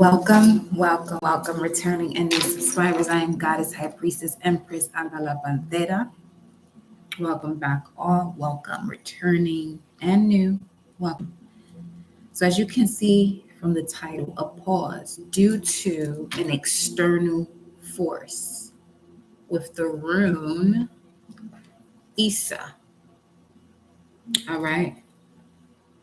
Welcome, returning and new subscribers. I am Goddess High Priestess Empress Angela Bandera. Welcome back, all. Welcome, returning and new. Welcome. So, as you can see from the title, a pause due to an external force with the rune Isa. All right.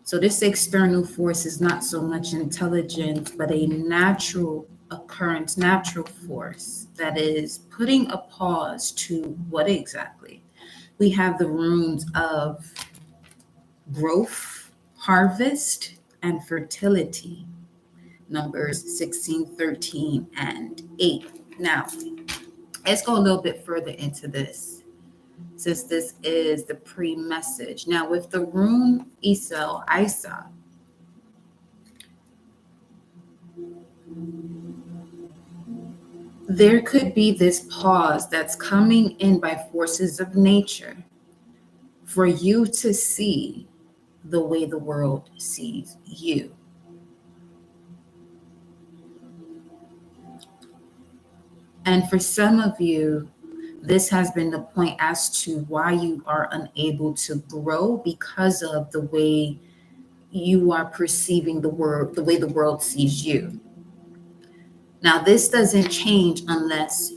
So this external force is not so much intelligence, but a natural occurrence, natural force that is putting a pause to what exactly? We have the runes of growth, harvest, and fertility, numbers 16, 13, and 8. Now, let's go a little bit further into this, since this is the pre-message. Now, with the rune Isa, there could be this pause that's coming in by forces of nature for you to see the way the world sees you. And for some of you, this has been the point as to why you are unable to grow, because of the way you are perceiving the world, the way the world sees you. Now, this doesn't change unless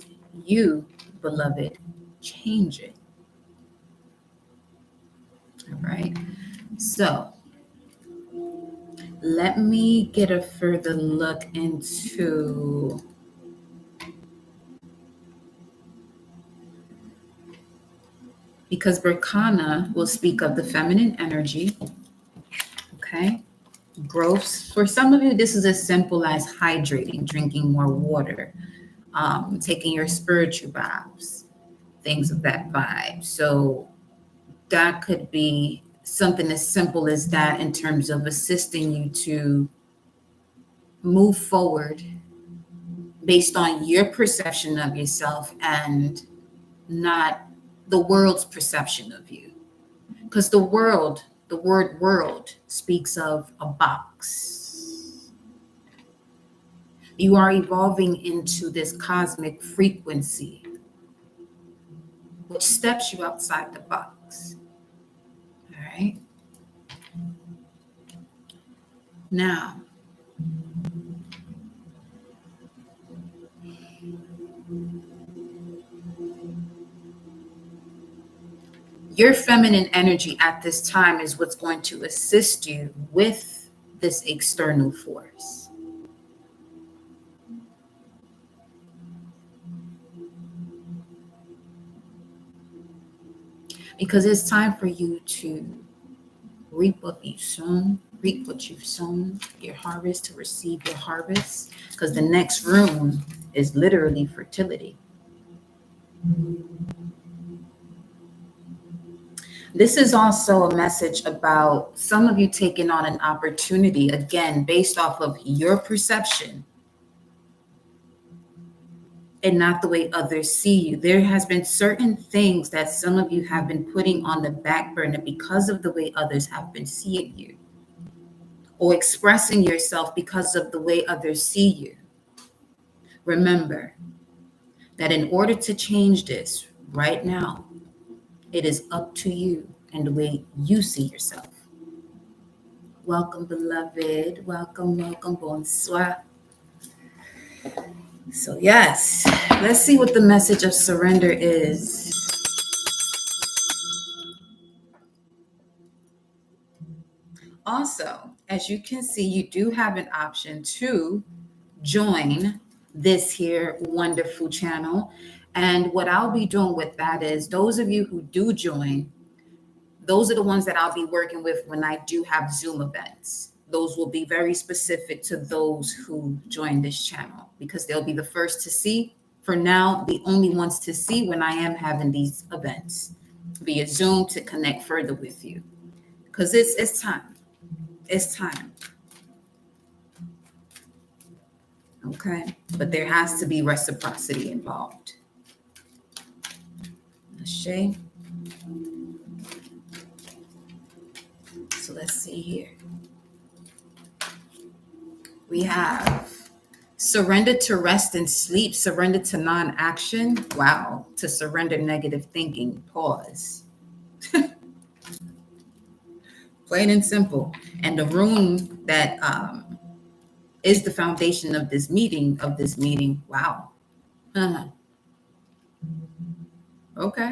you, beloved, change it. All right. So let me get a further look into because Berkana will speak of the feminine energy. Okay. Growth. For some of you, this is as simple as hydrating, drinking more water, taking your spiritual baths, things of that vibe. So that could be something as simple as that in terms of assisting you to move forward based on your perception of yourself and not the world's perception of you. Because the word world speaks of a box. You are evolving into this cosmic frequency, which steps you outside the box. All right. Now, your feminine energy at this time is what's going to assist you with this external force. Because it's time for you to reap what you've sown, your harvest, to receive your harvest. Because the next rune is literally fertility. This is also a message about some of you taking on an opportunity, again, based off of your perception and not the way others see you. There has been certain things that some of you have been putting on the back burner because of the way others have been seeing you, or expressing yourself because of the way others see you. Remember that in order to change this right now, it is up to you and the way you see yourself. Welcome, beloved. Welcome, bonsoir. So yes, let's see what the message of surrender is. Also, as you can see, you do have an option to join this here wonderful channel. And what I'll be doing with that is, those of you who do join, those are the ones that I'll be working with when I do have Zoom events. Those will be very specific to those who join this channel, because they'll be the first to see. For now, the only ones to see when I am having these events via Zoom to connect further with you. Because it's time. It's time. Okay? But there has to be reciprocity involved. Ashe. So let's see here. We have Surrender to rest and sleep, surrender to non-action. Wow. To surrender negative thinking. Pause. Plain and simple. And the rune that is the foundation of this meeting. Wow. Uh-huh. Okay.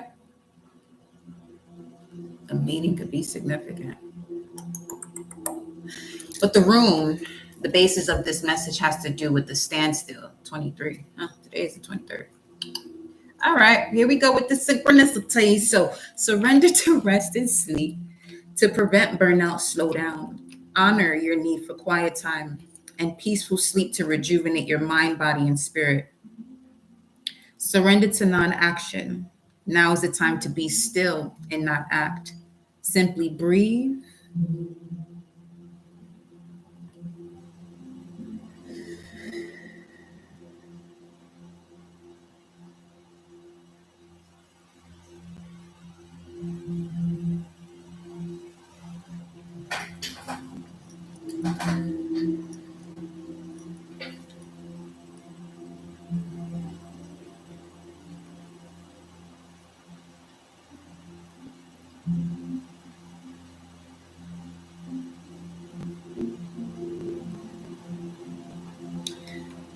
A meeting could be significant. But the rune, the basis of this message has to do with the standstill. 23. Today is the 23rd. All right, here we go with the synchronicity. So surrender to rest and sleep. To prevent burnout, slow down. Honor your need for quiet time and peaceful sleep to rejuvenate your mind, body, and spirit. Surrender to non-action. Now is the time to be still and not act. Simply breathe.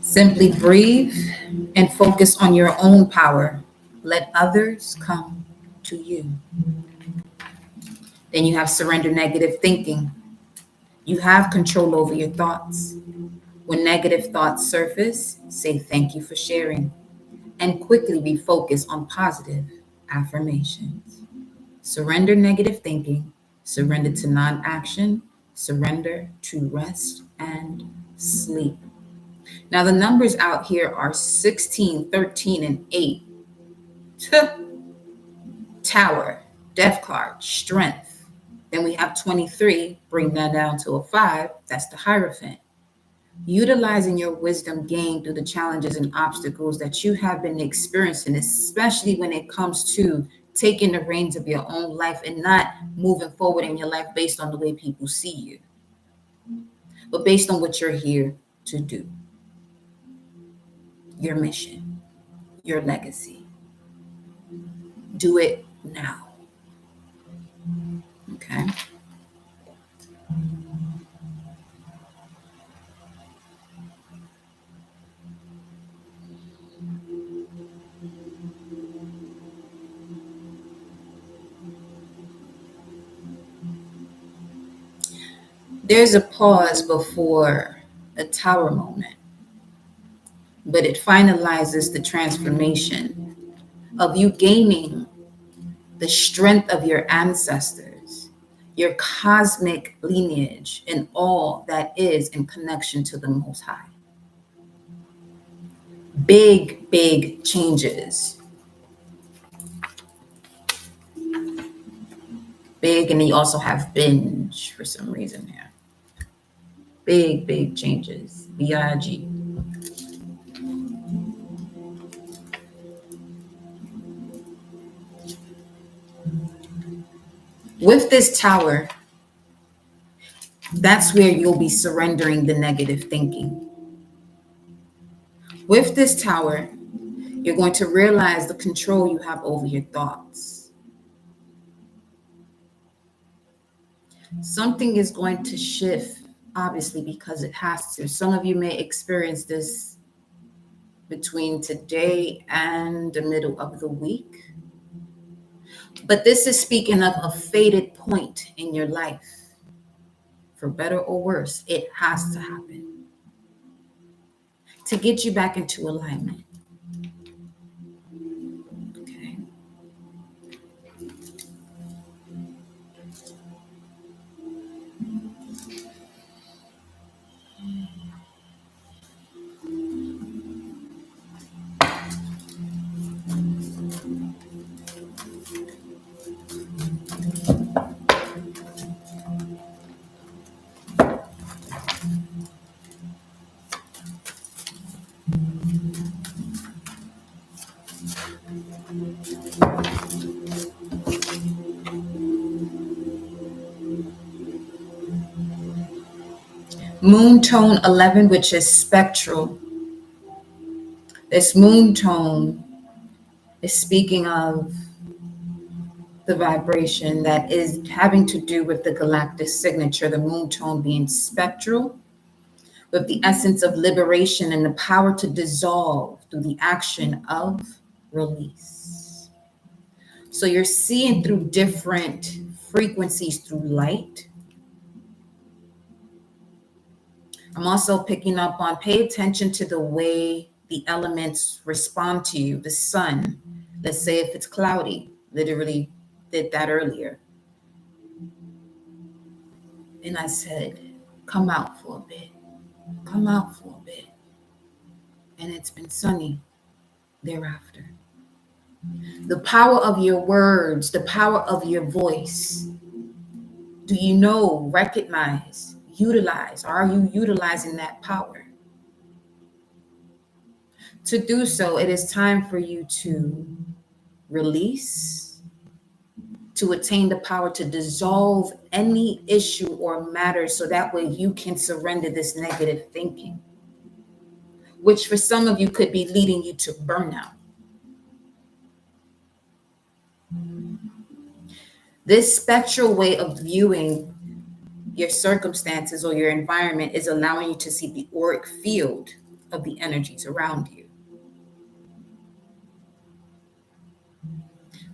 Simply breathe and focus on your own power. Let others come to you. Then you have surrender negative thinking. You have control over your thoughts. When negative thoughts surface, say thank you for sharing and quickly refocus on positive affirmations. Surrender negative thinking, surrender to non-action, surrender to rest and sleep. Now the numbers out here are 16, 13, and 8. Tower, death card, strength. Then we have 23, bring that down to a 5, that's the Hierophant. Utilizing your wisdom gained through the challenges and obstacles that you have been experiencing, especially when it comes to taking the reins of your own life and not moving forward in your life based on the way people see you, but based on what you're here to do. Your mission, your legacy. Do it now. Okay. There's a pause before the tower moment, but it finalizes the transformation of you gaining the strength of your ancestors, your cosmic lineage, and all that is in connection to the Most High. Big, big changes. Big, and then you also have binge for some reason here. Big, big changes. B-I-G. With this tower, that's where you'll be surrendering the negative thinking. With this tower, you're going to realize the control you have over your thoughts. Something is going to shift, obviously, because it has to. Some of you may experience this between today and the middle of the week. But this is speaking of a fated point in your life. For better or worse, it has to happen to get you back into alignment. Okay. Moon tone 11, which is spectral. This moon tone is speaking of the vibration that is having to do with the galactic signature, the moon tone being spectral, with the essence of liberation and the power to dissolve through the action of release. So you're seeing through different frequencies through light. I'm also picking up on pay attention to the way the elements respond to you. The sun, let's say if it's cloudy, literally did that earlier. And I said, come out for a bit, come out for a bit. And it's been sunny thereafter. The power of your words, the power of your voice. Do you know, recognize, utilize? Are you utilizing that power? To do so, it is time for you to release, to attain the power to dissolve any issue or matter so that way you can surrender this negative thinking, which for some of you could be leading you to burnout. This spectral way of viewing your circumstances or your environment is allowing you to see the auric field of the energies around you.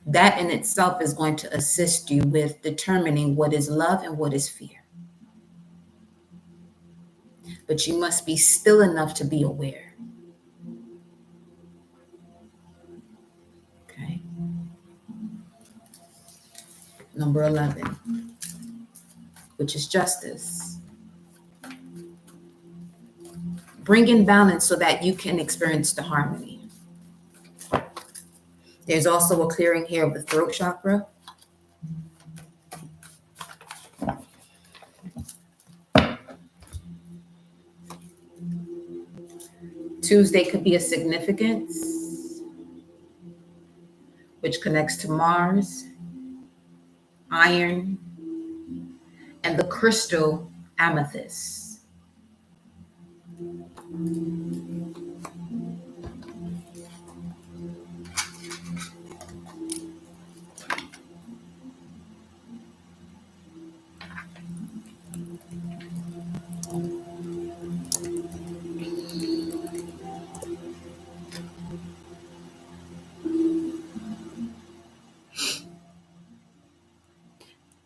That in itself is going to assist you with determining what is love and what is fear. But you must be still enough to be aware. Okay. Number 11, which is justice. Bring in balance so that you can experience the harmony. There's also a clearing here of the throat chakra. Tuesday could be a significance, which connects to Mars, iron, and the crystal amethyst.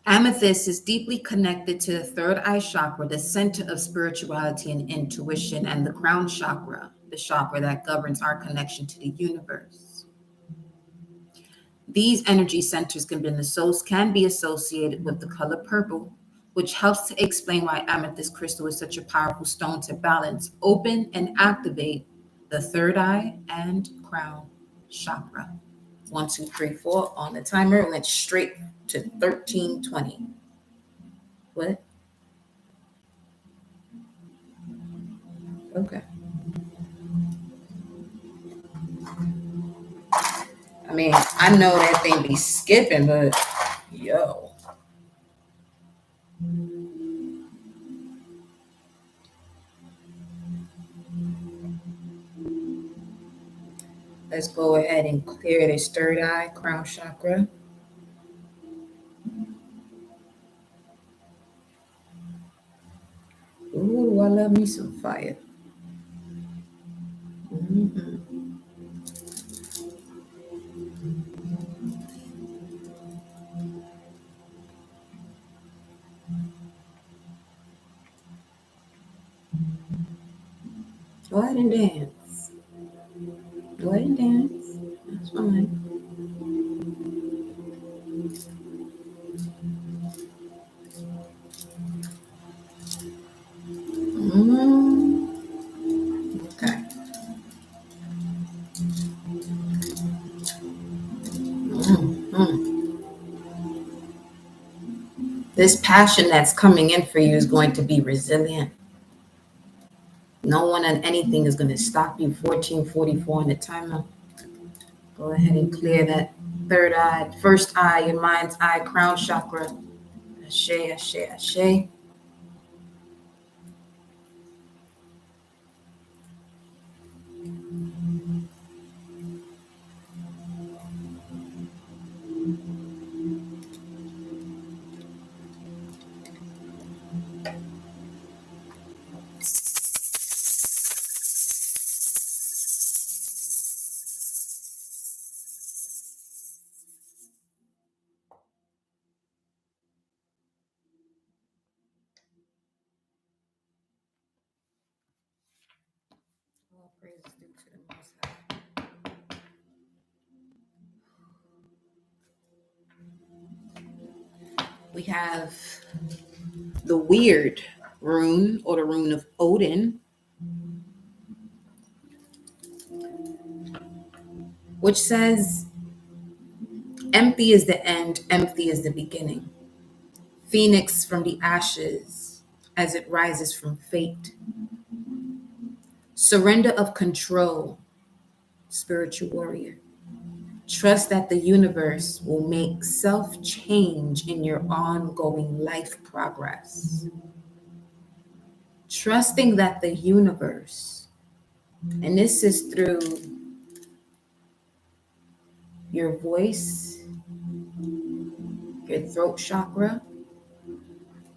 Amethyst is deeply connected to the third eye chakra, the center of spirituality and intuition, and the crown chakra, the chakra that governs our connection to the universe. These energy centers can be associated with the color purple, which helps to explain why amethyst crystal is such a powerful stone to balance, open, and activate the third eye and crown chakra. 1, 2, 3, 4 on the timer. Went straight to 1320. What? Okay. I mean, I know that thing be skipping, but yo. Let's go ahead and clear this third eye, crown chakra. Ooh, I love me some fire. Mm-hmm. Go ahead and dance. Go ahead and dance. That's fine. Okay. This passion that's coming in for you is going to be resilient. No one and anything is going to stop you. 1444 on the timer. Go ahead and clear that third eye, first eye, your mind's eye, crown chakra. Ashe, ashe, ashe. All praise is due to the Most High. We have the weird rune, or the rune of Odin, which says, empty is the end, empty is the beginning. Phoenix from the ashes as it rises from fate. Surrender of control, spiritual warrior. Trust that the universe will make self-change in your ongoing life progress. Trusting that the universe, and this is through your voice, your throat chakra,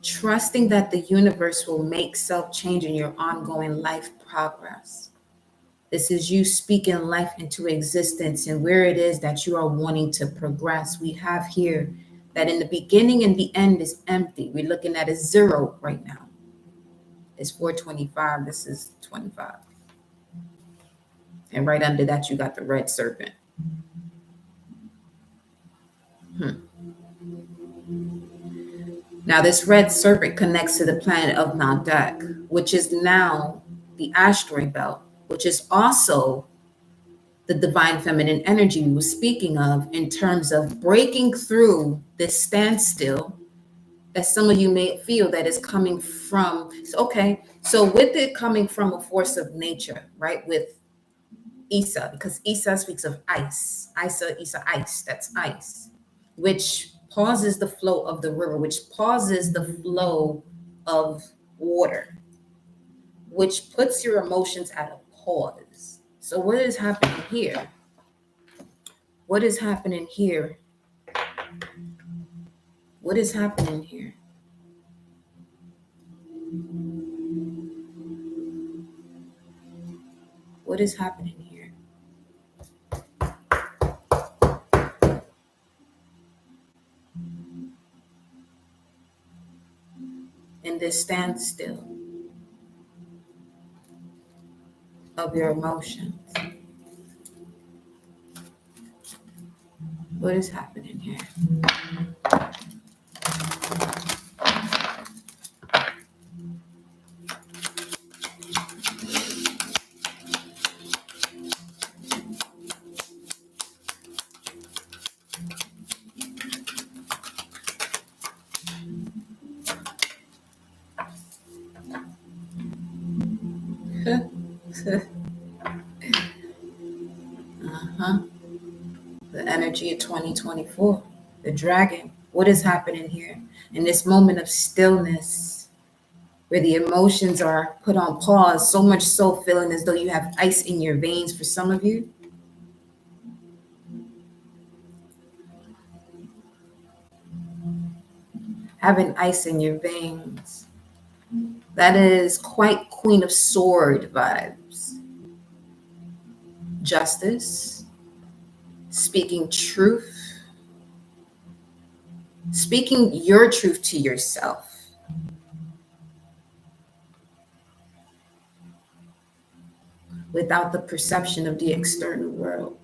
trusting that the universe will make self-change in your ongoing life progress. This is you speaking life into existence and where it is that you are wanting to progress. We have here that in the beginning and the end is empty. We're looking at a zero right now. It's 425. This is 25. And right under that, you got the red serpent. Now, this red serpent connects to the planet of Maldak, which is now the asteroid belt, which is also the divine feminine energy we were speaking of in terms of breaking through this standstill that some of you may feel that is coming from. Okay, so with it coming from a force of nature, right? With Isa, because Isa speaks of ice. Isa, ice, that's ice, which pauses the flow of the river, which pauses the flow of water, which puts your emotions at a pause. So what is happening here? What is happening here? What is happening here? What is happening here? In this standstill of your emotions. What is happening here? The energy of 2024, the dragon. What is happening here? In this moment of stillness, where the emotions are put on pause, so much so feeling as though you have ice in your veins for some of you. Having ice in your veins. That is quite Queen of Sword vibes. Justice, speaking truth, speaking your truth to yourself. Without the perception of the external world.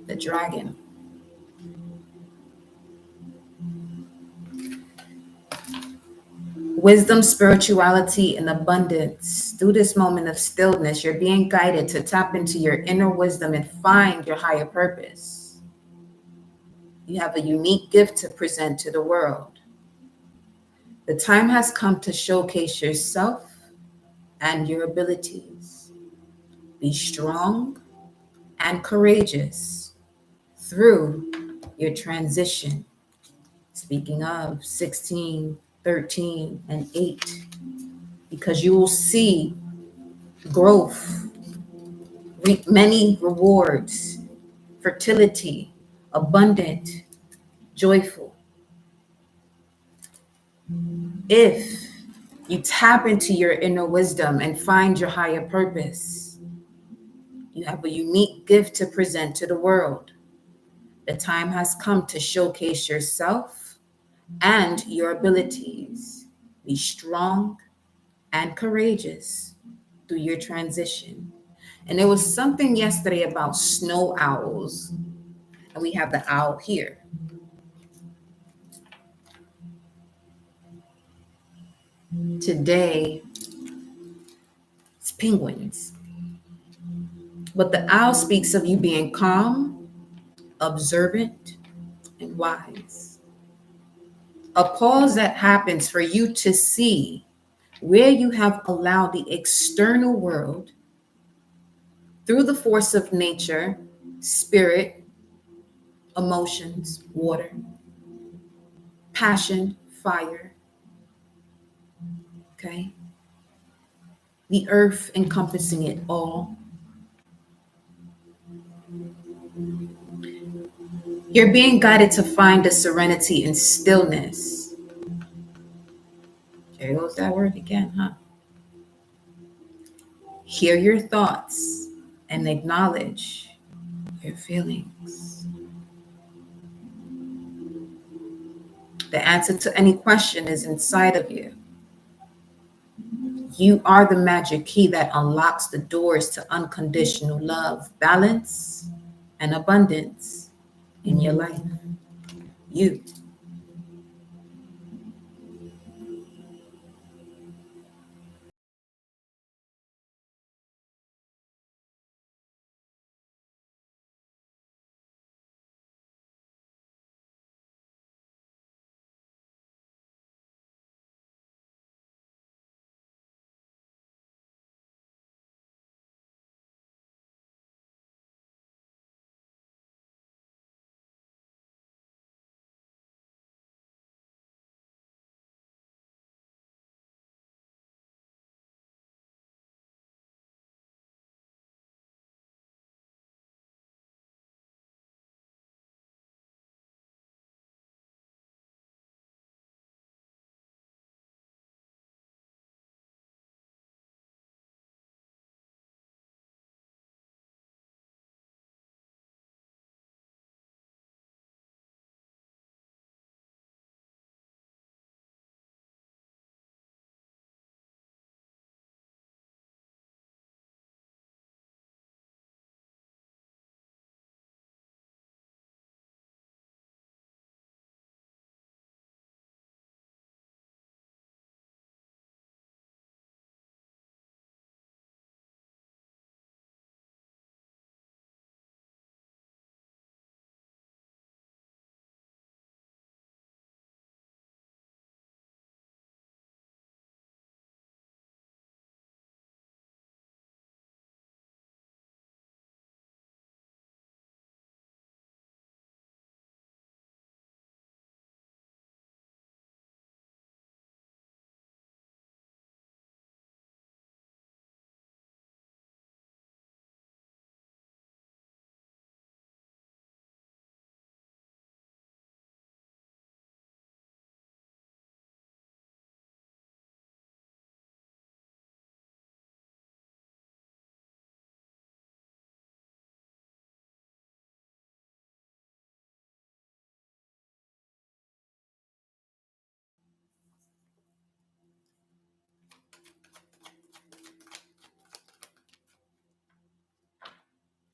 The dragon. Wisdom, spirituality, and abundance. Through this moment of stillness, you're being guided to tap into your inner wisdom and find your higher purpose. You have a unique gift to present to the world. The time has come to showcase yourself and your abilities. Be strong and courageous through your transition. Speaking of 16, 13, and 8, because you will see growth, many rewards, fertility, abundant, joyful. If you tap into your inner wisdom and find your higher purpose, you have a unique gift to present to the world. The time has come to showcase yourself and your abilities. Be strong and courageous through your transition. And there was something yesterday about snow owls, and we have the owl here. Today, it's penguins. But the owl speaks of you being calm, observant, and wise. A pause that happens for you to see where you have allowed the external world through the force of nature, spirit, emotions, water, passion, fire, okay? The earth encompassing it all. You're being guided to find a serenity and stillness. There goes that word again, huh? Hear your thoughts and acknowledge your feelings. The answer to any question is inside of you. You are the magic key that unlocks the doors to unconditional love, balance, and abundance in your life. You.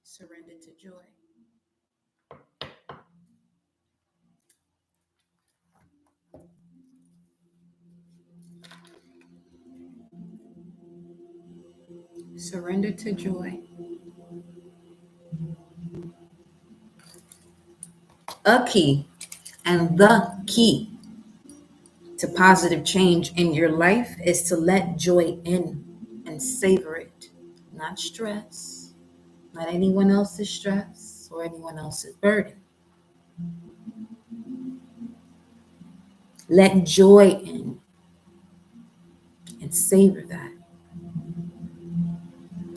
Surrender to joy. Surrender to joy. A key and the key to positive change in your life is to let joy in and savor it, not stress, not anyone else's stress or anyone else's burden. Let joy in and savor that.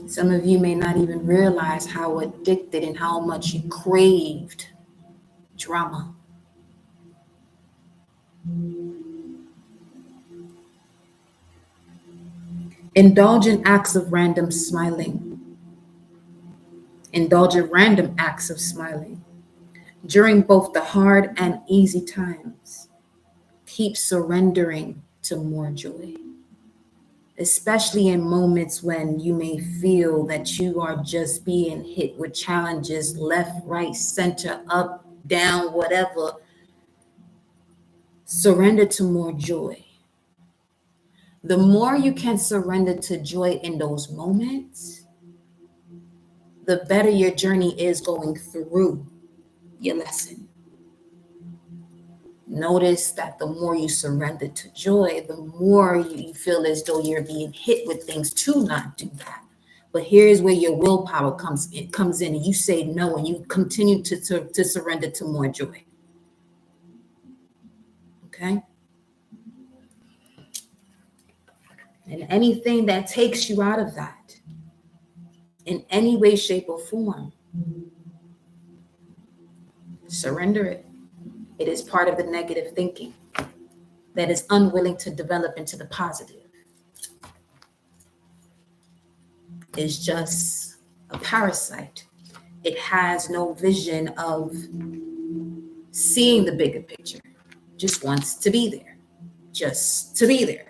Some of you may not even realize how addicted and how much you craved drama. Indulge in acts of random smiling. Indulge in random acts of smiling. During both the hard and easy times, keep surrendering to more joy, especially in moments when you may feel that you are just being hit with challenges left, right, center, up, down, whatever. Surrender to more joy. The more you can surrender to joy in those moments, the better your journey is going through your lesson. Notice that the more you surrender to joy, the more you feel as though you're being hit with things to not do that. But here's where your willpower comes in, and you say no, and you continue to surrender to more joy. Okay? And anything that takes you out of that in any way, shape, or form, surrender it. It is part of the negative thinking that is unwilling to develop into the positive. It's just a parasite. It has no vision of seeing the bigger picture. Just wants to be there. Just to be there.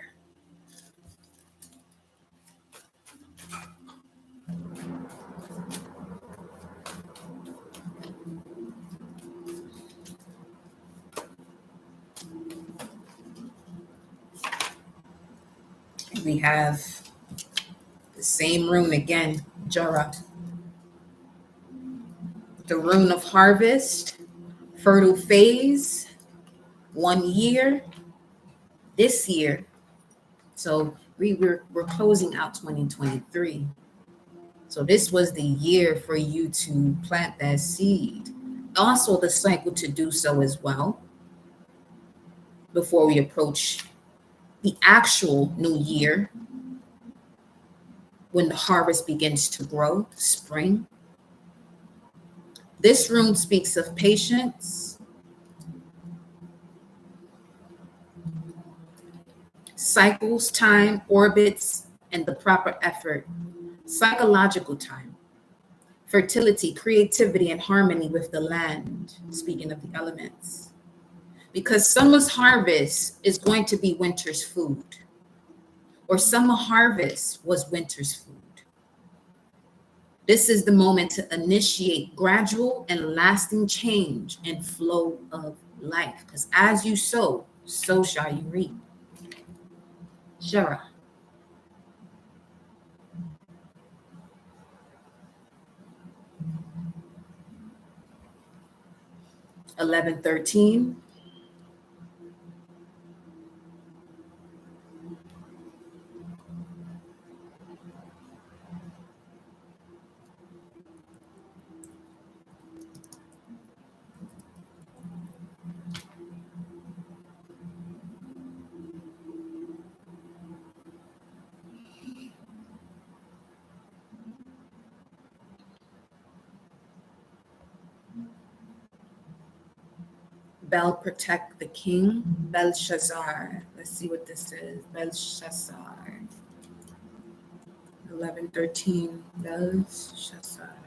We have the same rune again, Jara. The rune of harvest, fertile phase, 1 year, this year. So we're closing out 2023. So this was the year for you to plant that seed. Also the cycle to do so as well before we approach the actual new year, when the harvest begins to grow, spring. This rune speaks of patience, cycles, time, orbits, and the proper effort. Psychological time, fertility, creativity, and harmony with the land, speaking of the elements. Because summer's harvest is going to be winter's food, or summer harvest was winter's food. This is the moment to initiate gradual and lasting change and flow of life. Because as you sow, so shall you reap. Shara. $11.13. Bel protect the king, Belshazzar. Let's see what this is. Belshazzar. 11:13. Belshazzar.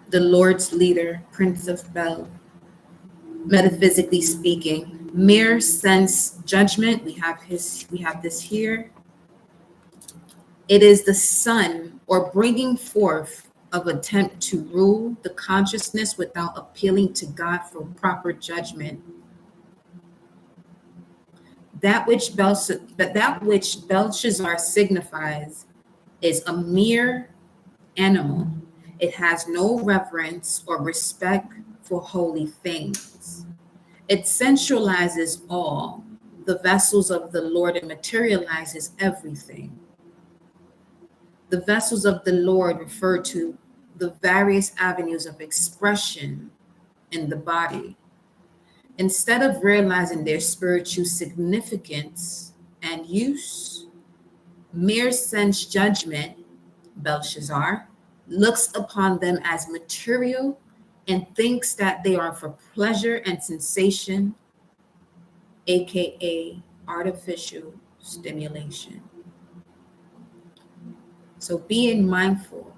The Lord's leader, Prince of Bel. Metaphysically speaking, mere sense judgment. We have this here. It is the sun, or bringing forth of attempt to rule the consciousness without appealing to God for proper judgment. That which Belshazzar signifies is a mere animal. It has no reverence or respect for holy things. It sensualizes all the vessels of the Lord and materializes everything. The vessels of the Lord refer to the various avenues of expression in the body. Instead of realizing their spiritual significance and use, mere sense judgment, Belshazzar, looks upon them as material and thinks that they are for pleasure and sensation. aka artificial stimulation. So being mindful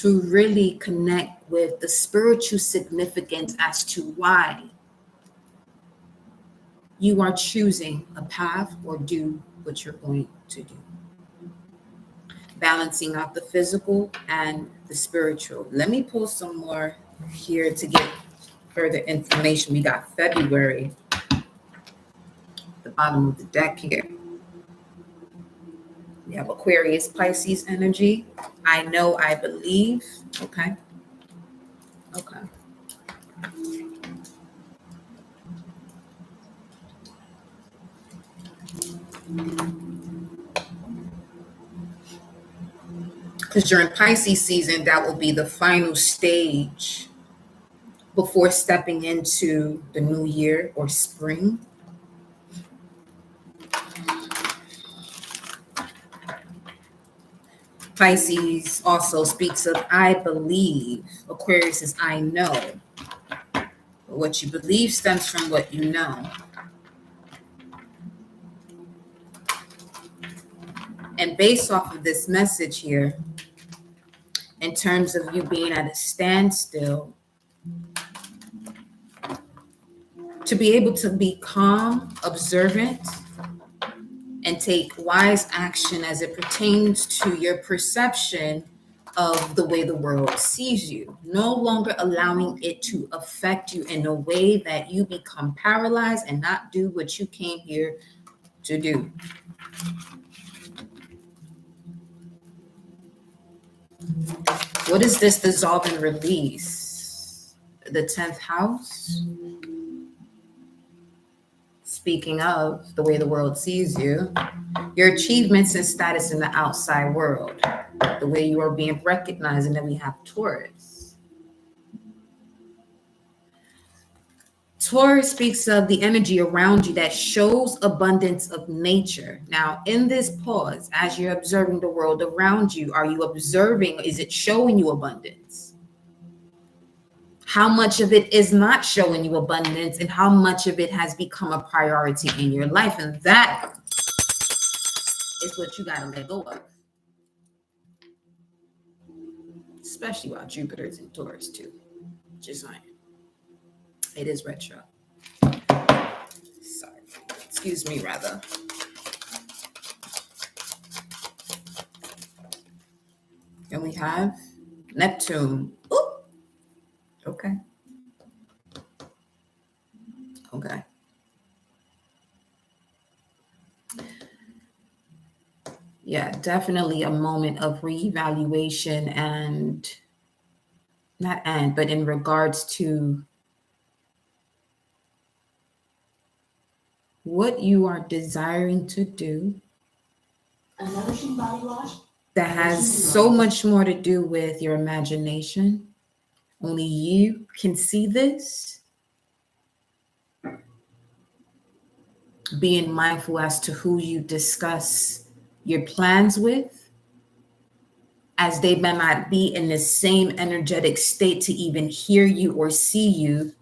to really connect with the spiritual significance as to why you are choosing a path or do what you're going to do. Balancing out the physical and the spiritual. Let me pull some more here to get further information. We got February, the bottom of the deck here. We have Aquarius, Pisces energy. I know, I believe. Okay. Okay. Because during Pisces season, that will be the final stage before stepping into the new year or spring. Pisces also speaks of I believe. Aquarius is I know. But what you believe stems from what you know. And based off of this message here, in terms of you being at a standstill, to be able to be calm, observant, and take wise action as it pertains to your perception of the way the world sees you, no longer allowing it to affect you in a way that you become paralyzed and not do what you came here to do. What is this dissolve and release? The 10th house. Speaking of the way the world sees you, your achievements and status in the outside world, the way you are being recognized, and then we have Taurus. Taurus speaks of the energy around you that shows abundance of nature. Now, in this pause, as you're observing the world around you, are you observing, is it showing you abundance? How much of it is not showing you abundance, and how much of it has become a priority in your life? And that is what you got to let go of. Especially while Jupiter's in Taurus too. Just saying. It is retro. Sorry. Excuse me, rather. And we have Neptune. Ooh. Okay. Okay. Yeah, definitely a moment of reevaluation but in regards to what you are desiring to do that has so much more to do with your imagination. Only you can see this. Being mindful as to who you discuss your plans with, as they may not be in the same energetic state to even hear you or see you.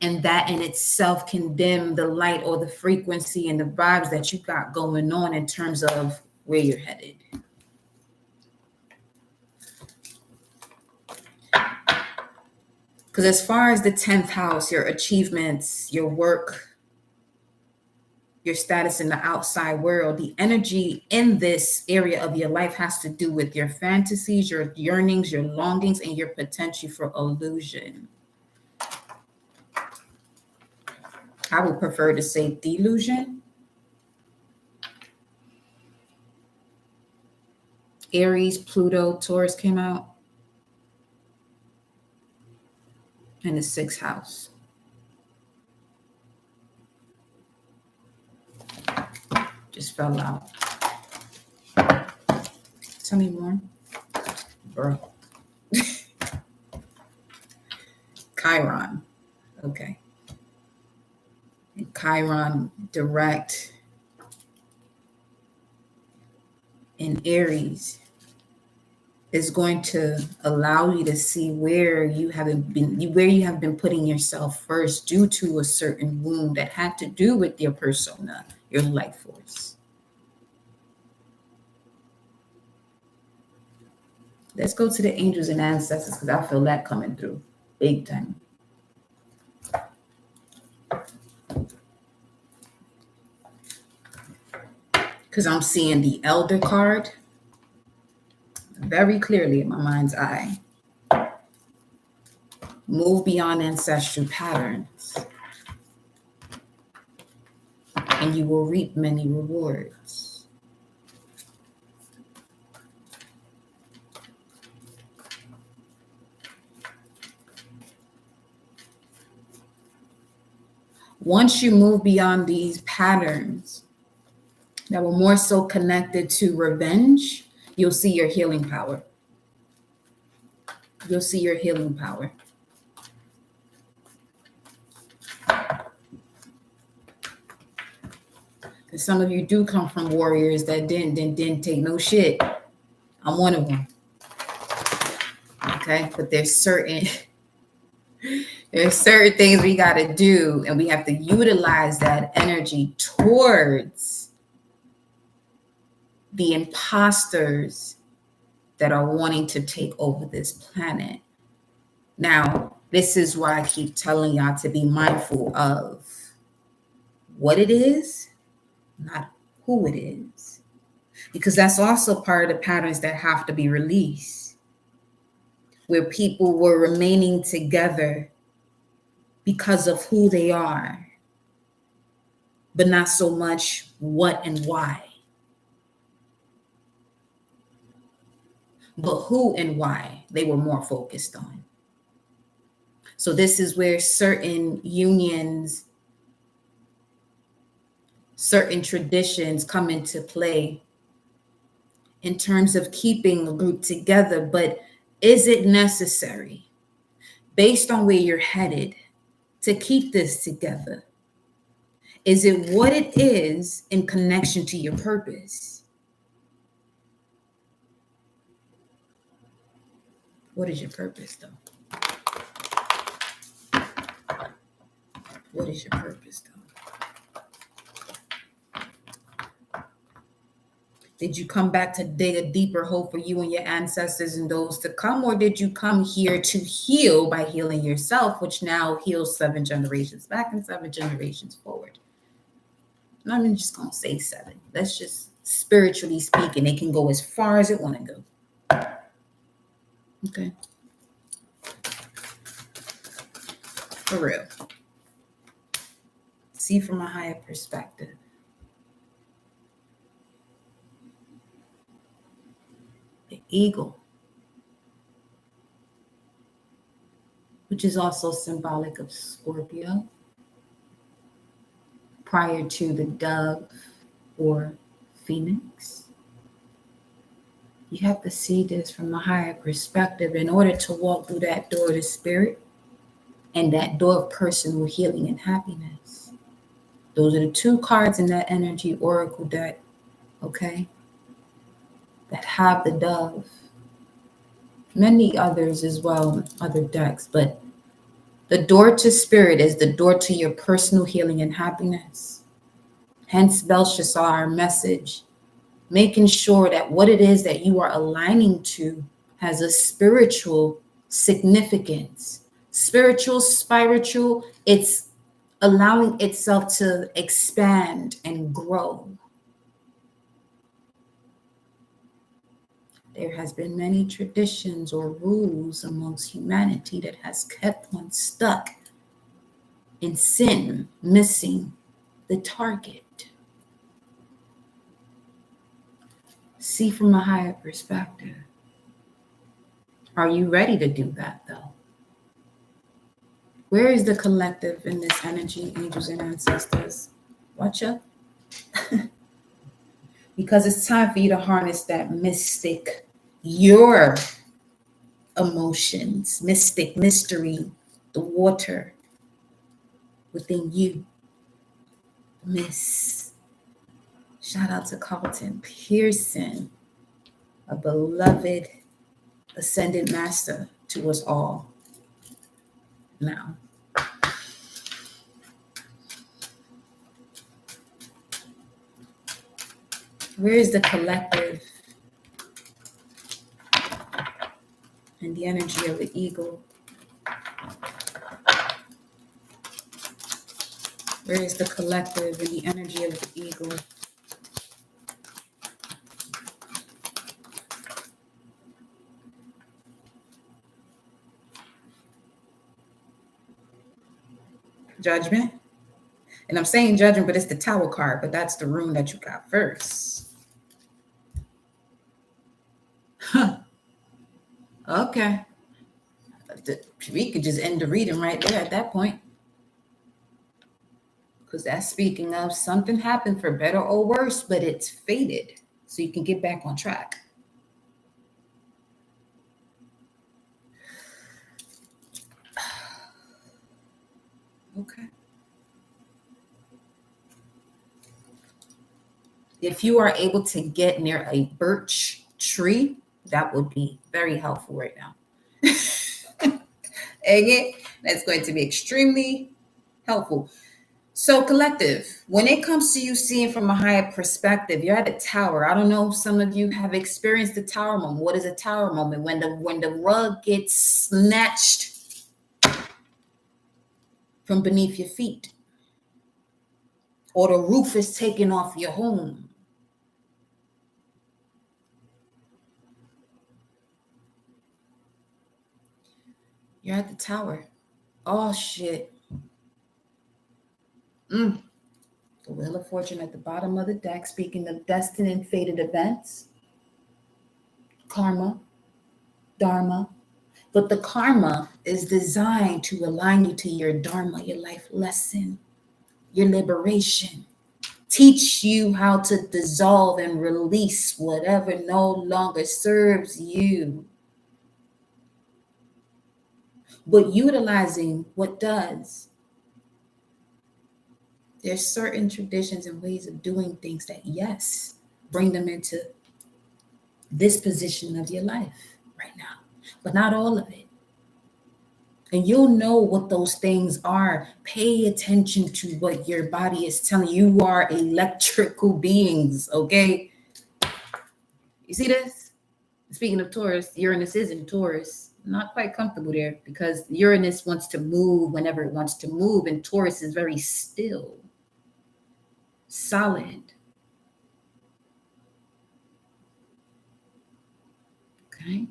And that in itself can dim the light or the frequency and the vibes that you got going on in terms of where you're headed. Because as far as the 10th house, your achievements, your work, your status in the outside world, the energy in this area of your life has to do with your fantasies, your yearnings, your longings, and your potential for illusion. I would prefer to say delusion. Aries, Pluto, Taurus came out in the 6th house. Just fell out. Tell me more. Bro. Chiron. Okay. And Chiron direct in Aries. is going to allow you to see where you have been putting yourself first due to a certain wound that had to do with your persona, your life force. Let's go to the angels and ancestors, because I feel that coming through big time. Because I'm seeing the elder card very clearly in my mind's eye. Move beyond ancestral patterns, and you will reap many rewards. Once you move beyond these patterns that were more so connected to revenge, you'll see your healing power. You'll see your healing power. And some of you do come from warriors that didn't take no shit. I'm one of them. Okay, but there's certain things we got to do, and we have to utilize that energy towards the imposters that are wanting to take over this planet. Now, this is why I keep telling y'all to be mindful of what it is, not who it is, because that's also part of the patterns that have to be released, where people were remaining together because of who they are, but not so much what and why, but who and why they were more focused on. So this is where certain unions, certain traditions come into play in terms of keeping a group together. But is it necessary, based on where you're headed, to keep this together? Is it what it is in connection to your purpose? What is your purpose, though? What is your purpose, though? Did you come back to dig a deeper hole for you and your ancestors and those to come? Or did you come here to heal by healing yourself, which now heals 7 generations back and 7 generations forward? And I'm just going to say 7. Let's just, spiritually speaking, it can go as far as it want to go. Okay. For real. See from a higher perspective. The eagle, which is also symbolic of Scorpio, prior to the dove or phoenix. You have to see this from a higher perspective in order to walk through that door to spirit and that door of personal healing and happiness. Those are the 2 cards in that energy oracle deck, okay, that have the dove. Many others as well, other decks, but the door to spirit is the door to your personal healing and happiness. Hence Belshazzar message, making sure that what it is that you are aligning to has a spiritual significance. Spiritual, it's allowing itself to expand and grow. There has been many traditions or rules amongst humanity that has kept one stuck in sin, missing the target. See from a higher perspective. Are you ready to do that, though? Where is the collective in this energy, angels and ancestors? Watch up. Because it's time for you to harness that mystic, your emotions, mystic, mystery, the water within you. Miss. Shout out to Carlton Pearson, a beloved ascended master to us all now. Where is the collective and the energy of the eagle? Where is the collective and the energy of the eagle? Judgment. And I'm saying judgment, but it's the Tower card, but that's the rune that you got first. Huh. Okay. We could just end the reading right there at that point. Because that's speaking of something happened for better or worse, but it's faded. So you can get back on track. Okay. If you are able to get near a birch tree, that would be very helpful right now. Again, that's going to be extremely helpful. So collective, when it comes to you seeing from a higher perspective, you're at a tower. I don't know if some of you have experienced the tower moment. What is a tower moment? When the rug gets snatched from beneath your feet, or the roof is taken off your home. You're at the tower. Oh shit. The Wheel of Fortune at the bottom of the deck, speaking of destined and fated events, karma, dharma. But the karma is designed to align you to your dharma, your life lesson, your liberation. Teach you how to dissolve and release whatever no longer serves you. But utilizing what does. There's certain traditions and ways of doing things that, yes, bring them into this position of your life right now, but not all of it. And you'll know what those things are. Pay attention to what your body is telling you. You are electrical beings, okay? You see this? Speaking of Taurus, Uranus is in Taurus. Not quite comfortable there because Uranus wants to move whenever it wants to move, and Taurus is very still, solid. Okay?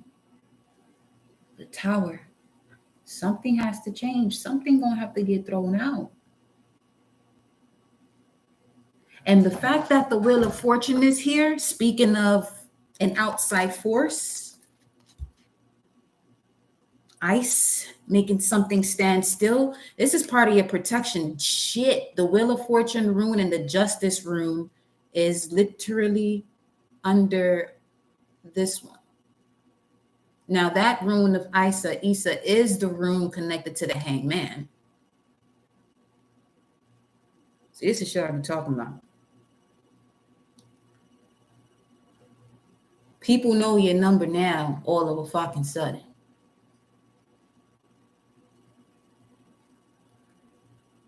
The Tower. Something has to change. Something gonna have to get thrown out. And the fact that the Wheel of Fortune is here, speaking of an outside force, ice, making something stand still, this is part of your protection. Shit, the Wheel of Fortune rune and the Justice rune is literally under this one. Now that rune of Isa is the rune connected to the Hangman. So this is what I'm talking about. People know your number now all of a fucking sudden.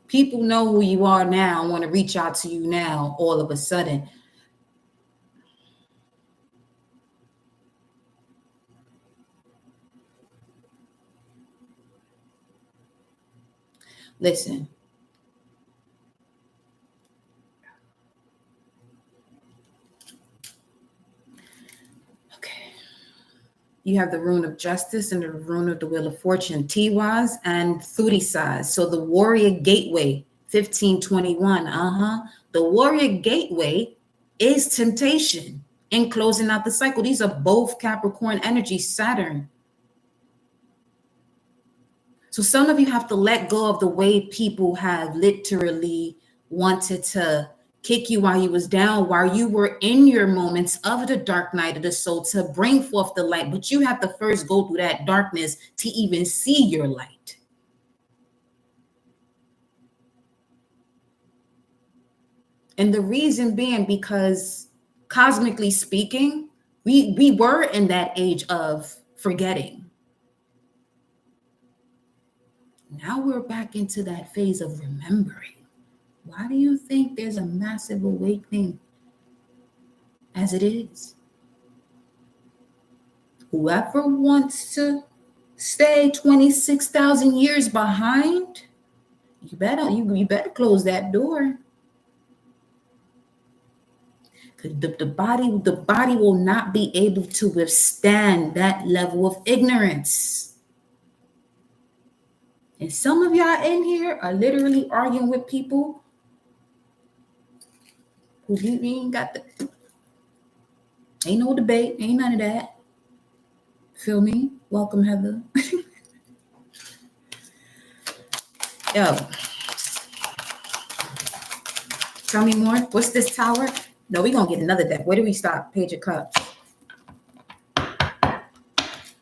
People know who you are now, want to reach out to you now all of a sudden. Listen. You have the rune of justice and the rune of the Wheel of Fortune, Tiwaz and Thurisaz. So the warrior gateway, 1521. The warrior gateway is temptation and closing out the cycle. These are both Capricorn energy, Saturn. So some of you have to let go of the way people have literally wanted to kick you while you was down, while you were in your moments of the dark night of the soul to bring forth the light. But you have to first go through that darkness to even see your light. And the reason being because cosmically speaking, we were in that age of forgetting. Now we're back into that phase of remembering. Why do you think there's a massive awakening as it is? Whoever wants to stay 26,000 years behind, you better close that door. Because the body will not be able to withstand that level of ignorance. And some of y'all in here are literally arguing with people who you ain't got ain't no debate, ain't none of that. Feel me? Welcome, Heather. Yo, tell me more. What's this tower? No, we're gonna get another deck. Where do we stop? Page of Cups.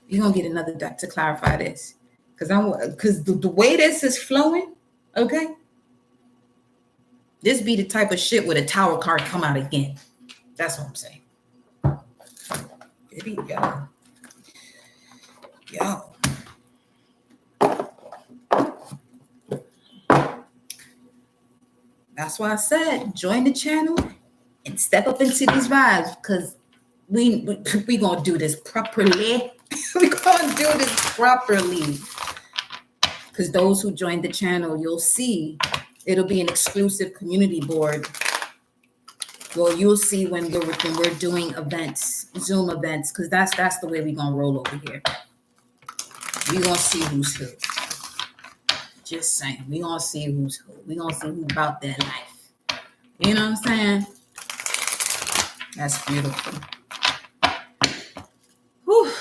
You're gonna get another deck to clarify this. Because the way this is flowing, okay? This be the type of shit where the tower card come out again. That's what I'm saying. Baby, yo. That's why I said join the channel and step up into these vibes, because we gonna do this properly. We gonna do this properly. Because those who join the channel, you'll see it'll be an exclusive community board. Well, you'll see when we're doing events, Zoom events, because that's the way we're gonna roll over here. We're gonna see who's who. Just saying, we're gonna see who's who. We're gonna see who's about their life. You know what I'm saying? That's beautiful. Whew.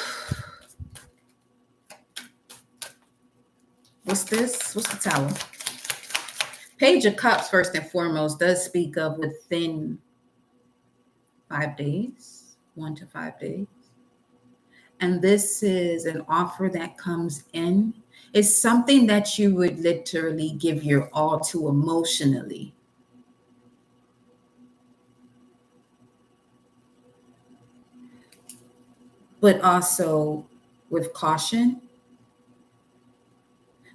What's this? What's the tower? Page of Cups, first and foremost, does speak of within 5 days, 1 to 5 days. And this is an offer that comes in. It's something that you would literally give your all to emotionally. But also with caution,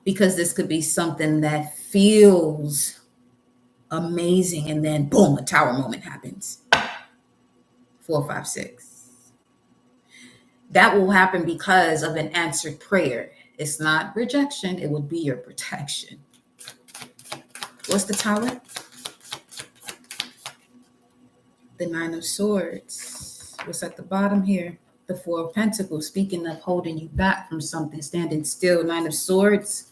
because this could be something that feels amazing and then boom, a tower moment happens. 4, 5, 6. That will happen because of an answered prayer. It's not rejection, it would be your protection. What's the tower? The 9 of Swords. What's at the bottom here? The 4 of Pentacles. Speaking of holding you back from something, standing still. 9 of Swords.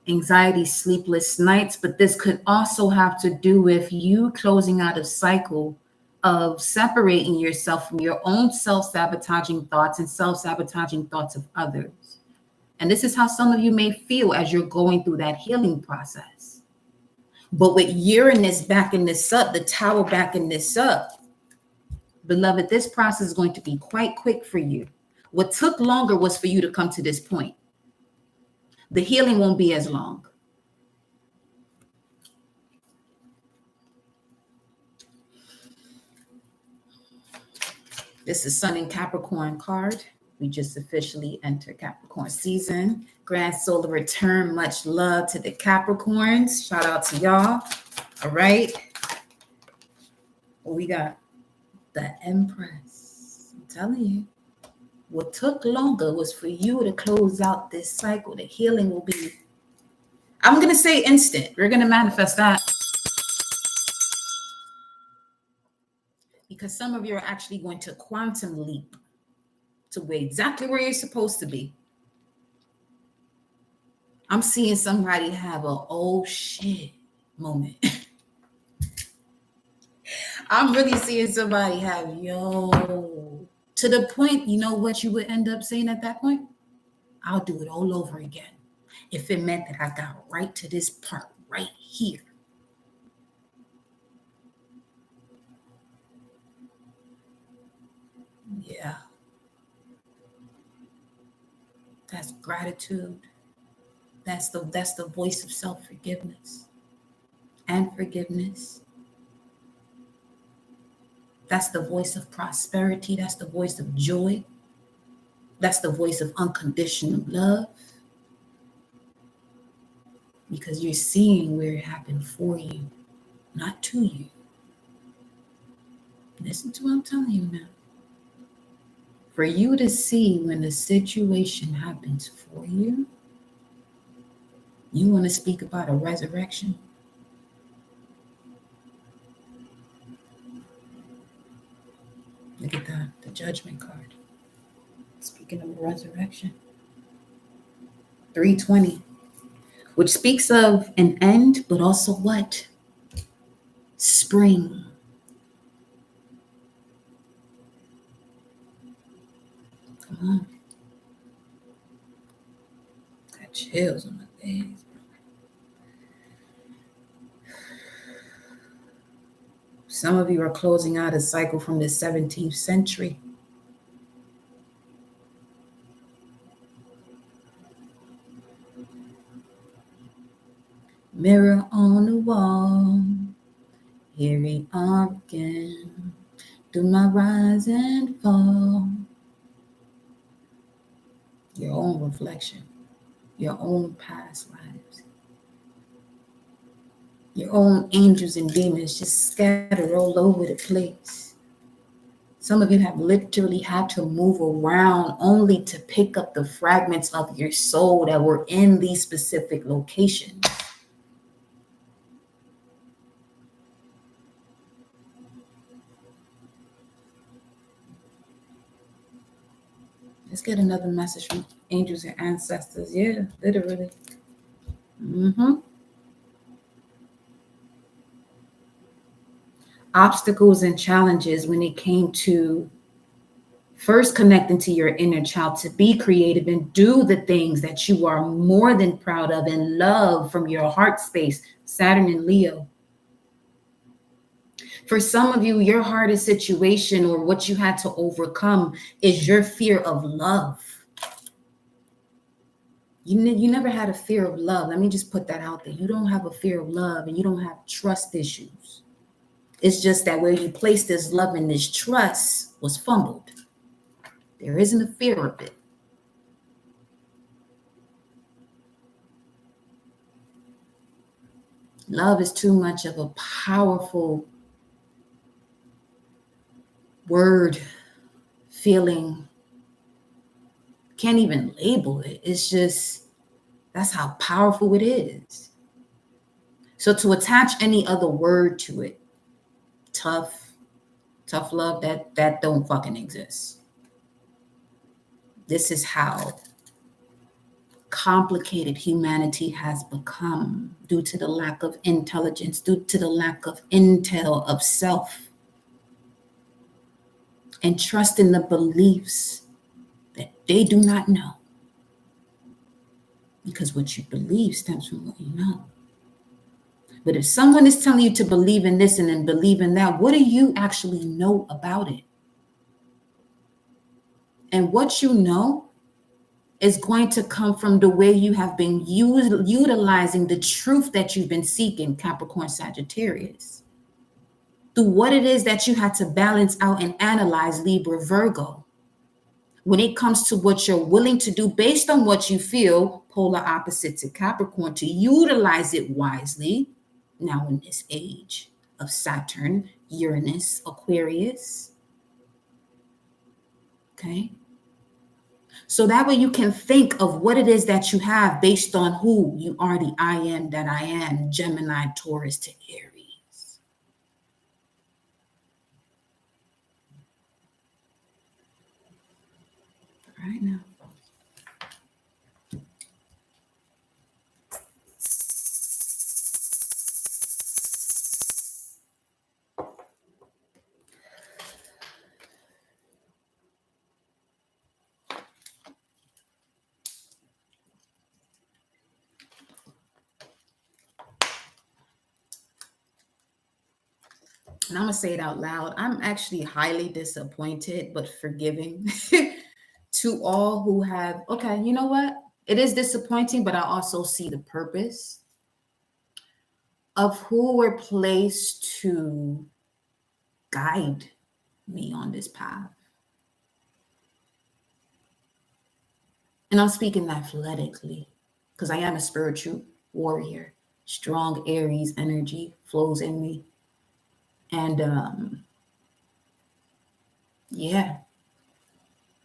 Anxiety, sleepless nights. But this could also have to do with you closing out a cycle of separating yourself from your own self-sabotaging thoughts and self-sabotaging thoughts of others. And this is how some of you may feel as you're going through that healing process. But with Uranus backing this up, the tower backing this up, beloved, this process is going to be quite quick for you. What took longer was for you to come to this point. The healing won't be as long. This is Sun in Capricorn card. We just officially entered Capricorn season. Grand solar return. Much love to the Capricorns. Shout out to y'all. All right. What we got? The Empress. I'm telling you. What took longer was for you to close out this cycle. The healing will be, I'm going to say instant. We're going to manifest that. Because some of you are actually going to quantum leap to exactly where you're supposed to be. I'm seeing somebody have a oh shit moment. I'm really seeing somebody have yo, to the point, you know what you would end up saying at that point? I'll do it all over again. If it meant that I got right to this part right here. Yeah. That's gratitude. That's the voice of self-forgiveness and forgiveness. That's the voice of prosperity. That's the voice of joy. That's the voice of unconditional love, because you're seeing where it happened for you, not to you. Listen to what I'm telling you now. For you to see when the situation happens for you, you want to speak about a resurrection? Look at the judgment card. Speaking of resurrection. 320, which speaks of an end, but also what? Spring. Come on. Got chills on my legs. Some of you are closing out a cycle from the 17th century. Mirror on the wall, here we are again, do my rise and fall. Your own reflection, your own past lives, your own angels and demons just scattered all over the place. Some of you have literally had to move around only to pick up the fragments of your soul that were in these specific locations. Let's get another message from angels and ancestors. Yeah, literally. Obstacles and challenges when it came to first connecting to your inner child to be creative and do the things that you are more than proud of and love from your heart space. Saturn and Leo. For some of you, your hardest situation or what you had to overcome is your fear of love. You never had a fear of love. Let me just put that out there. You don't have a fear of love and you don't have trust issues. It's just that where you place this love and this trust was fumbled. There isn't a fear of it. Love is too much of a powerful word, feeling. Can't even label it. It's just, that's how powerful it is. So to attach any other word to it, tough love, that don't fucking exist. This is how complicated humanity has become due to the lack of intelligence, due to the lack of intel of self, and trust in the beliefs that they do not know. Because what you believe stems from what you know. But if someone is telling you to believe in this and then believe in that, what do you actually know about it? And what you know is going to come from the way you have been utilizing the truth that you've been seeking, Capricorn, Sagittarius, through what it is that you had to balance out and analyze, Libra, Virgo. When it comes to what you're willing to do based on what you feel, polar opposite to Capricorn, to utilize it wisely, now in this age of Saturn, Uranus, Aquarius. Okay. So that way you can think of what it is that you have based on who you are, the I am that I am, Gemini, Taurus to Aries. All right now. And I'm going to say it out loud. I'm actually highly disappointed, but forgiving to all who have, okay, you know what? It is disappointing, but I also see the purpose of who were placed to guide me on this path. And I'm speaking athletically because I am a spiritual warrior. Strong Aries energy flows in me. And yeah,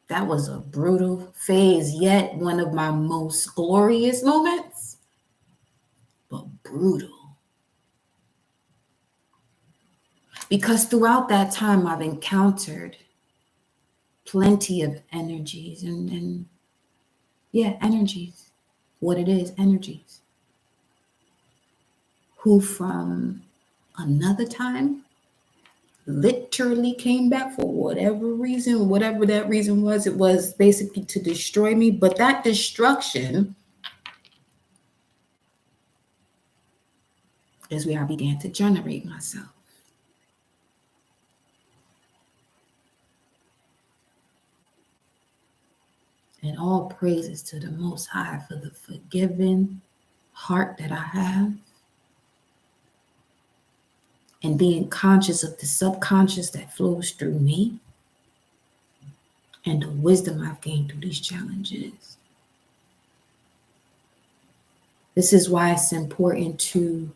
that was a brutal phase, yet one of my most glorious moments, but brutal. Because throughout that time, I've encountered plenty of energies and yeah, energies. What it is, energies. Who from another time literally came back for whatever reason, whatever that reason was. It was basically to destroy me. But that destruction is where I began to generate myself. And all praises to the Most High for the forgiving heart that I have. And being conscious of the subconscious that flows through me. And the wisdom I've gained through these challenges. This is why it's important to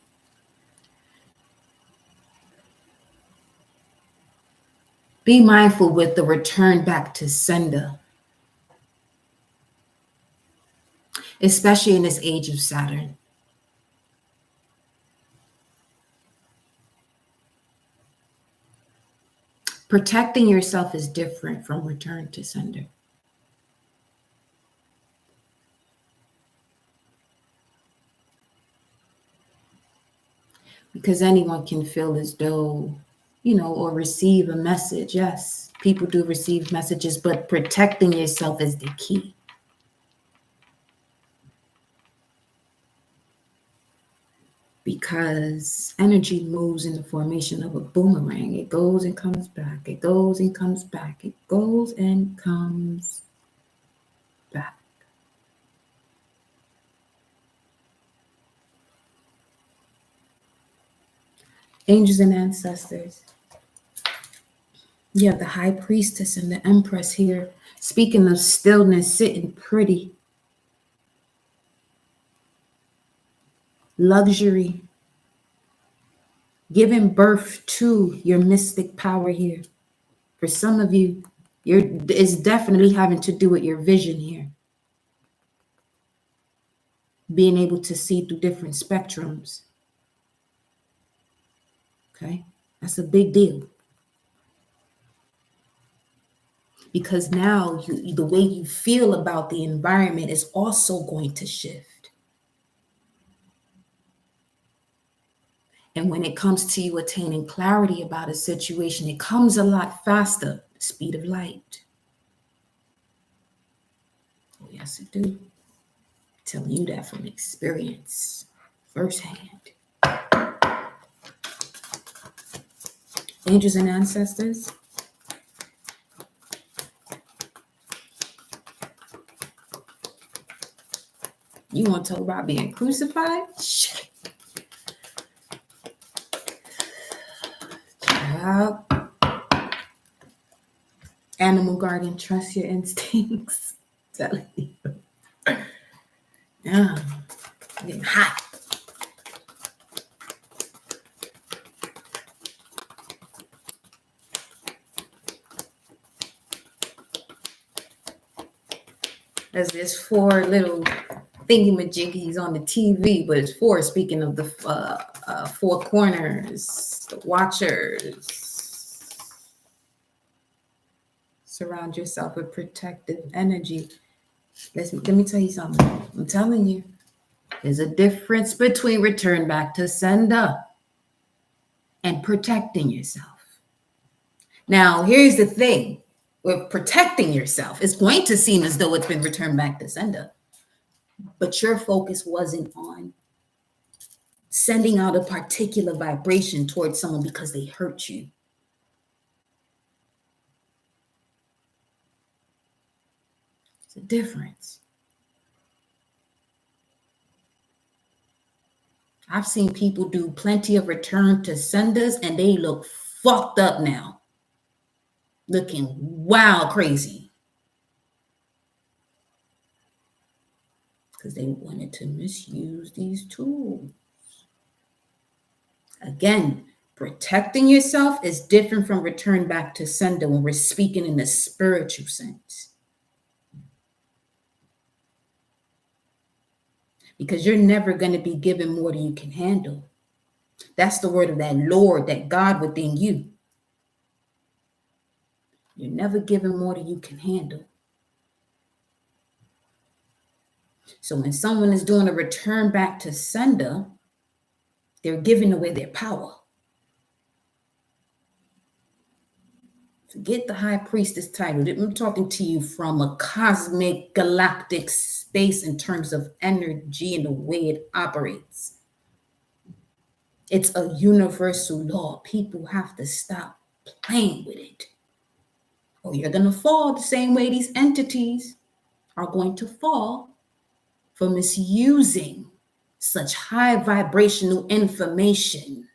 be mindful with the return back to sender. Especially in this age of Saturn. Protecting yourself is different from return to sender. Because anyone can feel as though, or receive a message. Yes, people do receive messages, but protecting yourself is the key. Because energy moves in the formation of a boomerang. It goes and comes back. It goes and comes back. It goes and comes back. Angels and ancestors. You have the high priestess and the empress here. Speaking of stillness, sitting pretty. Luxury. Giving birth to your mystic power here. For some of you, it's definitely having to do with your vision here. Being able to see through different spectrums. Okay, that's a big deal. Because now the way you feel about the environment is also going to shift. And when it comes to you attaining clarity about a situation, it comes a lot faster. Speed of light. Oh, yes, it do. Telling you that from experience, firsthand. Angels and ancestors. You want to talk about being crucified? Shit. Child. Animal guardian, trust your instincts. Telling you. Yeah, getting hot. There's 4 little thingy-majiggies on the TV, but it's 4 speaking of the 4 corners, the watchers. Surround yourself with protective energy. Let me tell you something. I'm telling you, there's a difference between return back to sender and protecting yourself. Now, here's the thing. With protecting yourself, it's going to seem as though it's been returned back to sender. But your focus wasn't on sending out a particular vibration towards someone because they hurt you. It's a difference. I've seen people do plenty of return to senders and they look fucked up now. Looking wild crazy. because they wanted to misuse these tools. Again, protecting yourself is different from return back to sender when we're speaking in the spiritual sense. Because you're never going to be given more than you can handle. That's the word of that Lord, that God within you. You're never given more than you can handle. So when someone is doing a return back to sender, they're giving away their power. Forget the high priestess title. I'm talking to you from a cosmic galactic space in terms of energy and the way it operates. It's a universal law. People have to stop playing with it, or you're going to fall the same way these entities are going to fall for misusing such high vibrational information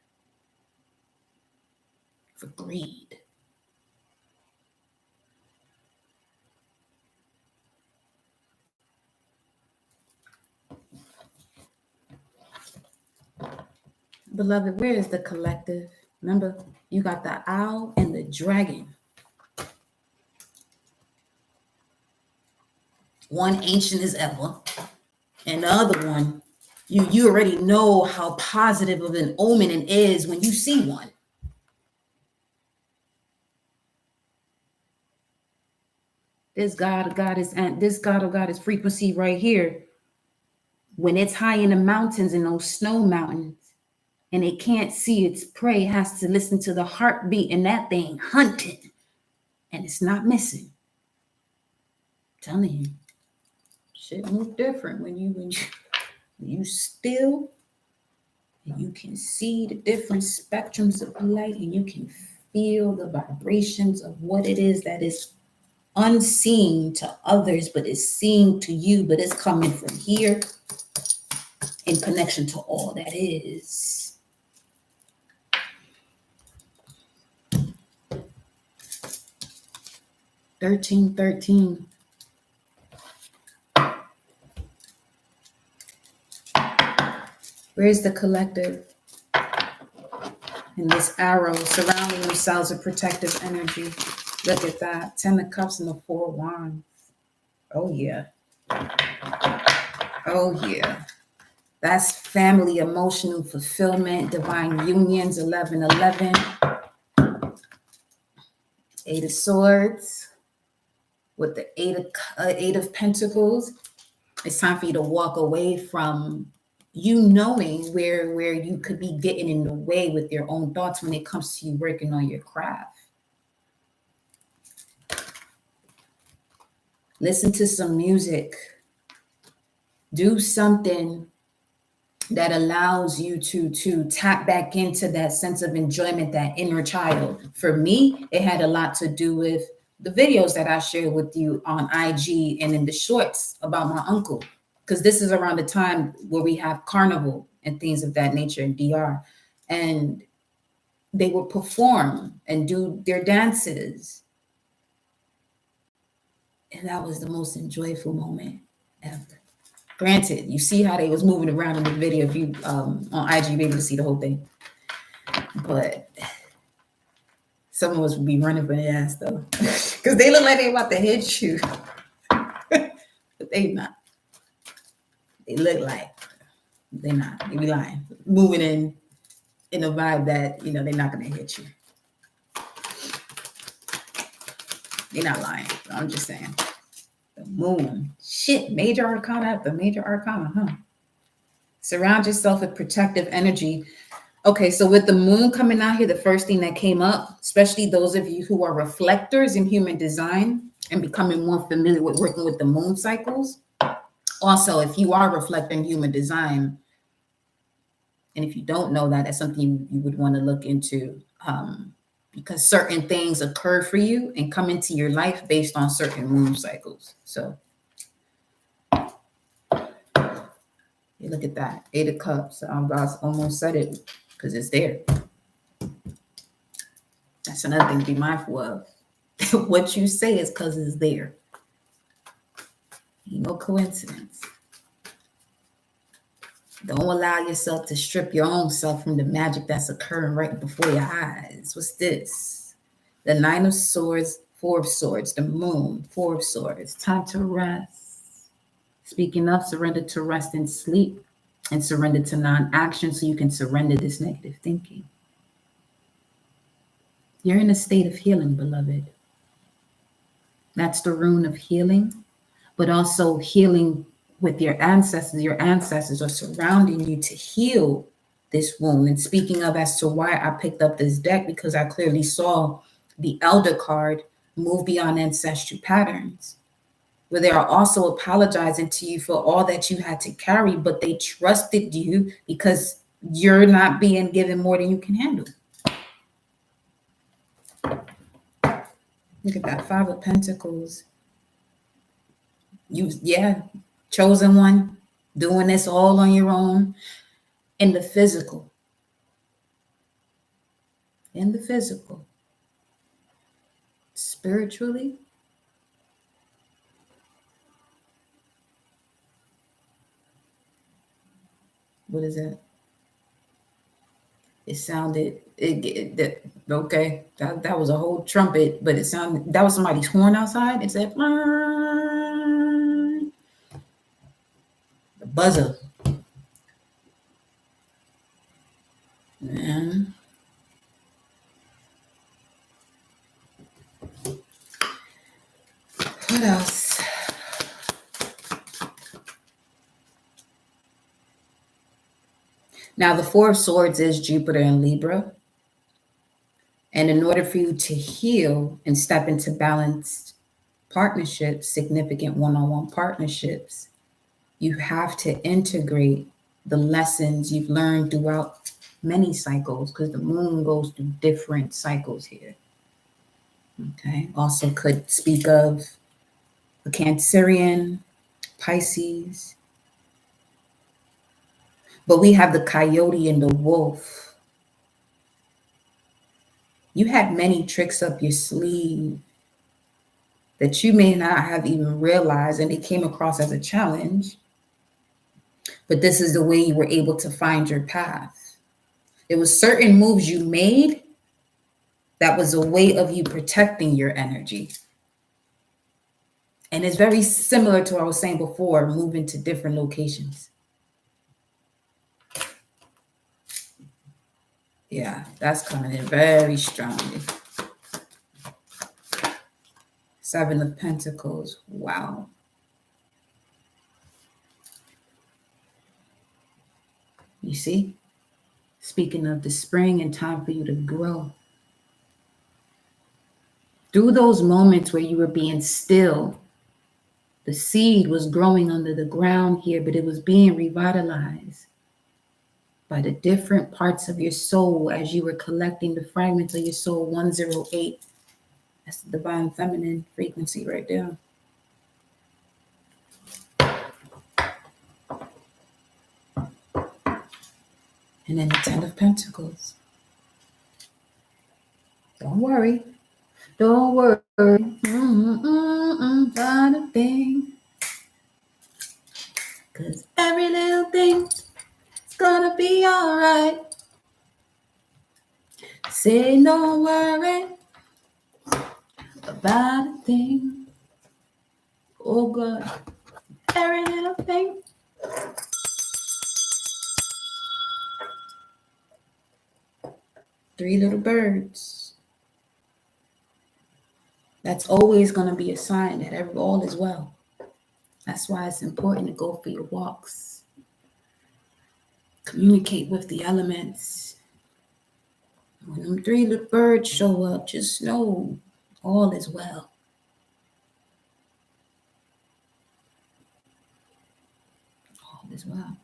for greed. Beloved, where is the collective? Remember, you got the owl and the dragon. One ancient as ever, and the other one, you already know how positive of an omen it is when you see one. This God of Goddess and this God of Goddess frequency right here, when it's high in the mountains, in those snow mountains, and it can't see its prey, has to listen to the heartbeat and that thing hunting, and it's not missing. I'm telling you, shit move different when you still, and you can see the different spectrums of light, and you can feel the vibrations of what it is that is unseen to others, but is seen to you, but it's coming from here in connection to all that is. 1313. Where's the collective? And this arrow surrounding themselves with protective energy. Look at that. 10 of Cups and the 4 of Wands. Oh, yeah. Oh, yeah. That's family emotional fulfillment, divine unions, 1111. 8 of Swords with the 8 of Pentacles. It's time for you to walk away from you knowing where you could be getting in the way with your own thoughts when it comes to you working on your craft. Listen to some music. Do something that allows you to tap back into that sense of enjoyment, that inner child. For me, it had a lot to do with the videos that I shared with you on IG and in the shorts about my uncle, because this is around the time where we have carnival and things of that nature in DR. And they would perform and do their dances. And that was the most enjoyable moment ever. Granted, you see how they was moving around in the video. If you on IG, you'll be able to see the whole thing. But some of us would be running for their ass though, because they look like they about to hit you, but they not. They look like they not. They be lying, moving in a vibe that they're not gonna hit you. They're not lying. I'm just saying. The moon. Shit, major arcana after major arcana, huh? Surround yourself with protective energy. Okay, so with the moon coming out here, the first thing that came up, especially those of you who are reflectors in human design and becoming more familiar with working with the moon cycles. Also, if you are reflecting human design, and if you don't know that, that's something you would want to look into, because certain things occur for you and come into your life based on certain moon cycles. So you look at that, 8 of Cups. I almost said it because it's there. That's another thing to be mindful of. What you say is because it's there. Ain't no coincidence. Don't allow yourself to strip your own self from the magic that's occurring right before your eyes. What's this? The Nine of Swords, Four of Swords, the Moon, Four of Swords. Time to rest. Speaking of, surrender to rest and sleep, and surrender to non-action so you can surrender this negative thinking. You're in a state of healing, beloved. That's the rune of healing, but also healing with your ancestors. Your ancestors are surrounding you to heal this wound. And speaking of, as to why I picked up this deck, because I clearly saw the Elder card, move beyond ancestral patterns, where they are also apologizing to you for all that you had to carry, but they trusted you because you're not being given more than you can handle. Look at that, Five of Pentacles. Chosen one, doing this all on your own. In the physical. Spiritually. What is that? It sounded, okay, that was a whole trumpet, but it sounded, that was somebody's horn outside. It said, the buzzer. And what else? Now, the Four of Swords is Jupiter and Libra. And in order for you to heal and step into balanced partnerships, significant one-on-one partnerships, you have to integrate the lessons you've learned throughout many cycles, because the moon goes through different cycles here. Okay. Also could speak of a Cancerian, Pisces. But we have the coyote and the wolf. You had many tricks up your sleeve that you may not have even realized, and it came across as a challenge. But this is the way you were able to find your path. There was certain moves you made that was a way of you protecting your energy. And it's very similar to what I was saying before, moving to different locations. Yeah, that's coming in very strongly. Seven of Pentacles. Wow. You see? Speaking of the spring and time for you to grow. Through those moments where you were being still, the seed was growing under the ground here, but it was being revitalized by the different parts of your soul as you were collecting the fragments of your soul. 108. That's the divine feminine frequency right there. And then the Ten of Pentacles. Don't worry. Don't worry. Not a thing. Because every little thing is gonna be alright. Say don't worry about a thing. Oh God. Every little thing. Three little birds. That's always going to be a sign that all is well. That's why it's important to go for your walks. Communicate with the elements. When them three little birds show up, just know all is well. All is well.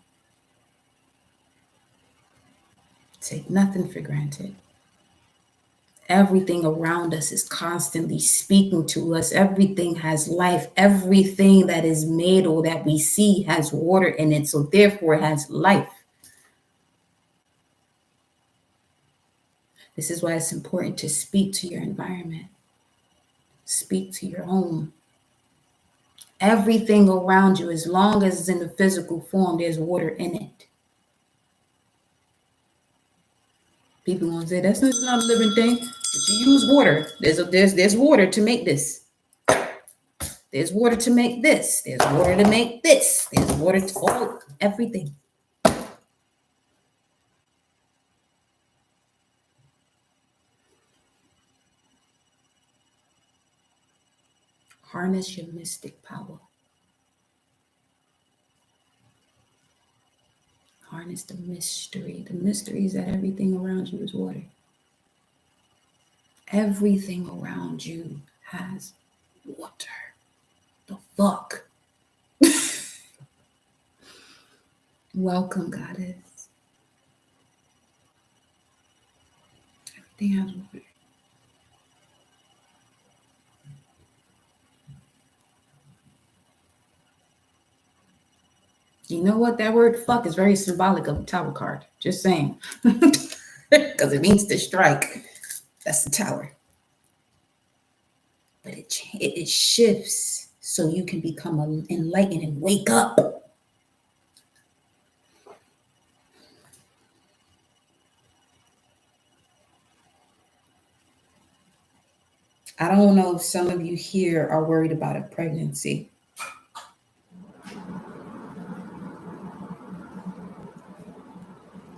Take nothing for granted. Everything around us is constantly speaking to us. Everything has life. Everything that is made or that we see has water in it, so therefore it has life. This is why it's important to speak to your environment. Speak to your home. Everything around you, as long as it's in the physical form, there's water in it. People gonna say that's not a living thing, but you use water. There's water to make this. There's water to make this. There's water to make this. There's water to all everything. Harness your mystic power. Harness the mystery. The mystery is that everything around you is water. Everything around you has water. The fuck? Welcome, goddess. Everything has water. You know what? That word fuck is very symbolic of the tower card. Just saying. Because it means to strike. That's the tower. But it shifts so you can become enlightened and wake up. I don't know if some of you here are worried about a pregnancy.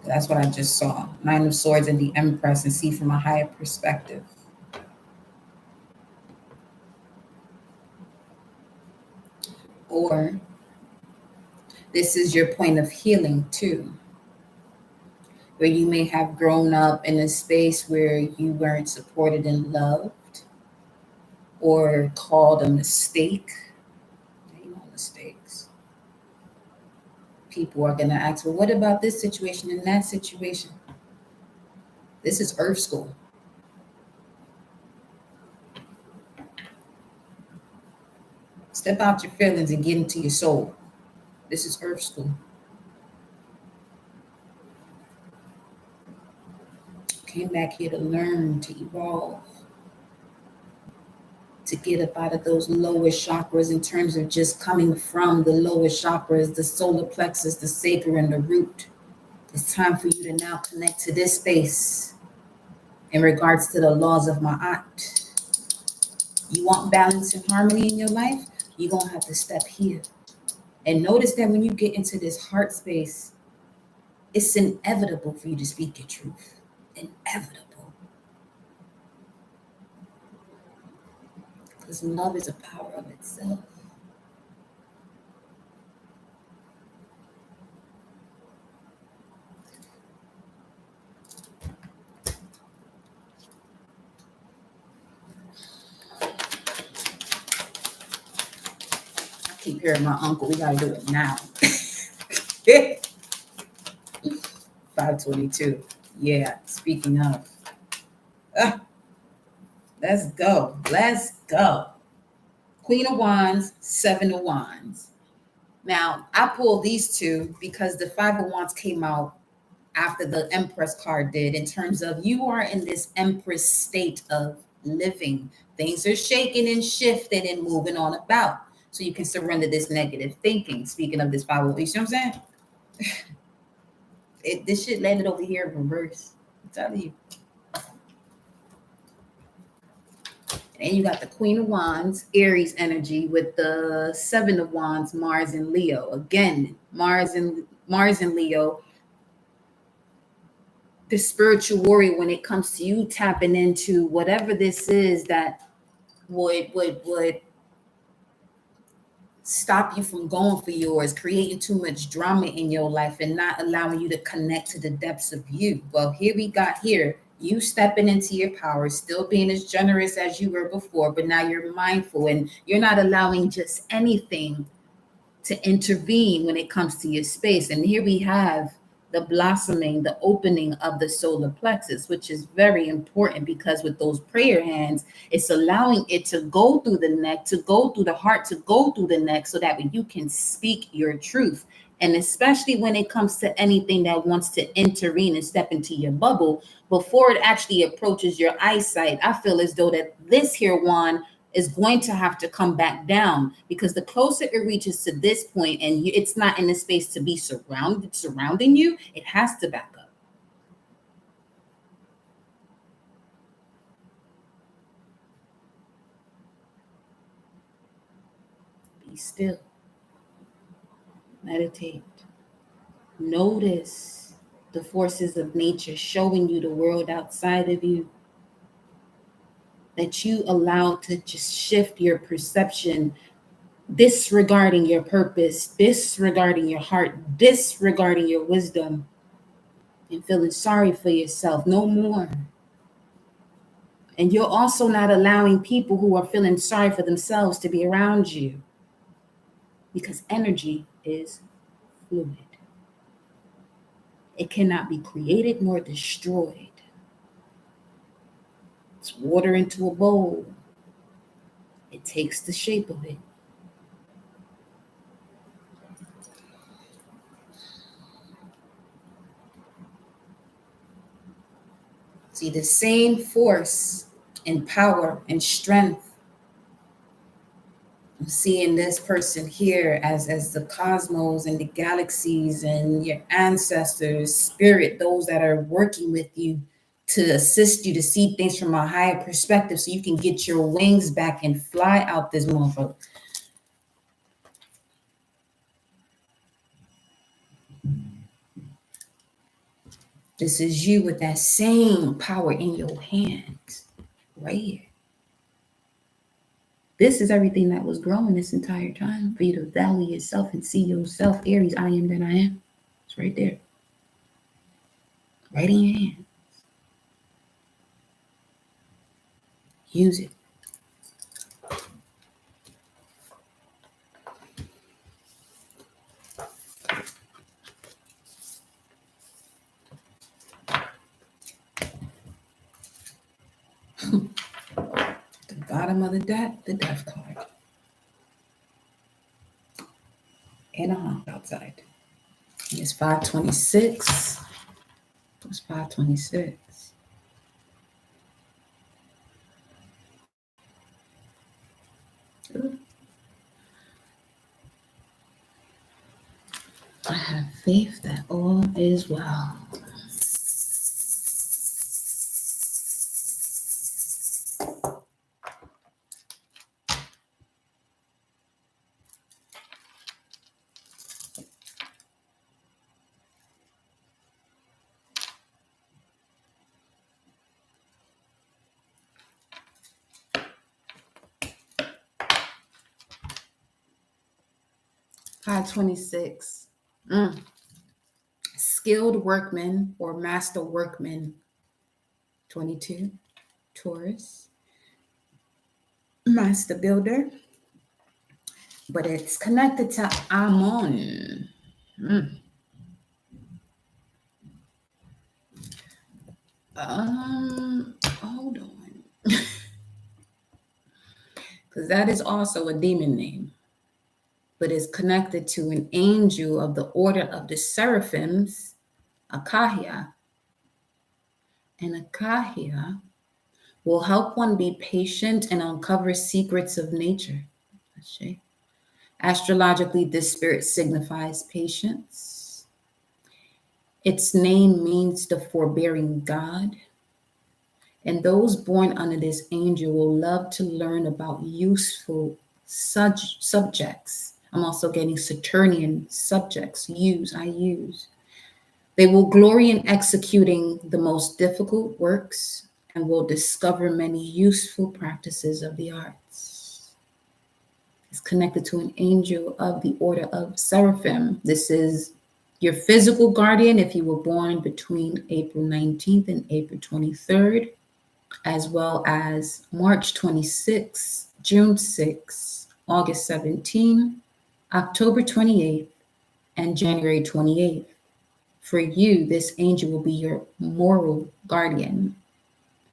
That's what I just saw. Nine of Swords and the Empress, and see from a higher perspective. Or this is your point of healing too, where you may have grown up in a space where you weren't supported and loved, or called a mistake. You know, mistakes. People are going to ask, well, what about this situation and that situation? This is Earth School. Step out your feelings and get into your soul. This is Earth School. Came back here to learn, to evolve, to get up out of those lower chakras in terms of just coming from the lower chakras, the solar plexus, the sacral, and the root. It's time for you to now connect to this space in regards to the laws of Ma'at. You want balance and harmony in your life? You're going to have to step here. And notice that when you get into this heart space, it's inevitable for you to speak your truth. Inevitable. Because love is a power of itself. I keep hearing my uncle, we got to do it now. 522. Yeah, speaking of. Let's go. Let's go. Queen of Wands, Seven of Wands. Now, I pulled these two because the Five of Wands came out after the Empress card did, in terms of you are in this Empress state of living. Things are shaking and shifting and moving on about. So you can surrender this negative thinking. Speaking of this Five of, you see what I'm saying? This shit landed over here in reverse. I'm telling you. And you got the Queen of Wands, Aries energy, with the Seven of Wands, Mars and Leo. Again, Mars and Leo, the spiritual warrior, when it comes to you tapping into whatever this is that would stop you from going for yours, creating too much drama in your life and not allowing you to connect to the depths of you. Well, here we got here. You stepping into your power, still being as generous as you were before, but now you're mindful and you're not allowing just anything to intervene when it comes to your space. And here we have the blossoming, the opening of the solar plexus, which is very important because with those prayer hands, it's allowing it to go through the neck, to go through the heart, to go through the neck, so that you can speak your truth. And especially when it comes to anything that wants to intervene and step into your bubble, before it actually approaches your eyesight, I feel as though that this here wand is going to have to come back down, because the closer it reaches to this point and it's not in the space to be surrounding you, it has to back up. Be still. Meditate. Notice the forces of nature showing you the world outside of you, that you allow to just shift your perception, disregarding your purpose, disregarding your heart, disregarding your wisdom, and feeling sorry for yourself. No more. And you're also not allowing people who are feeling sorry for themselves to be around you, because energy is fluid. It cannot be created nor destroyed. It's water into a bowl. It takes the shape of it. See, the same force and power and strength I'm seeing this person here as the cosmos and the galaxies and your ancestors, spirit, those that are working with you to assist you to see things from a higher perspective so you can get your wings back and fly out this motherfucker. This is you with that same power in your hands, right here. This is everything that was growing this entire time for you to value yourself and see yourself, Aries, I am that I am. It's right there. Right in your hand. Use it. The bottom of the deck, the death card. And a honk outside. And it's 526. It's 526. Good. I have faith that all is well. Five 26. Skilled workman or master workman. 22. Taurus. Master builder. But it's connected to Amon. Hold on. Because that is also a demon name, but is connected to an angel of the order of the seraphims, Akahia. And Akahia will help one be patient and uncover secrets of nature. Astrologically, this spirit signifies patience. Its name means the forbearing God. And those born under this angel will love to learn about useful subjects. I'm also getting Saturnian subjects. I use. They will glory in executing the most difficult works and will discover many useful practices of the arts. It's connected to an angel of the order of seraphim. This is your physical guardian if you were born between April 19th and April 23rd. As well as March 26, June 6, August 17, October 28th, and January 28th. For you, this angel will be your moral guardian.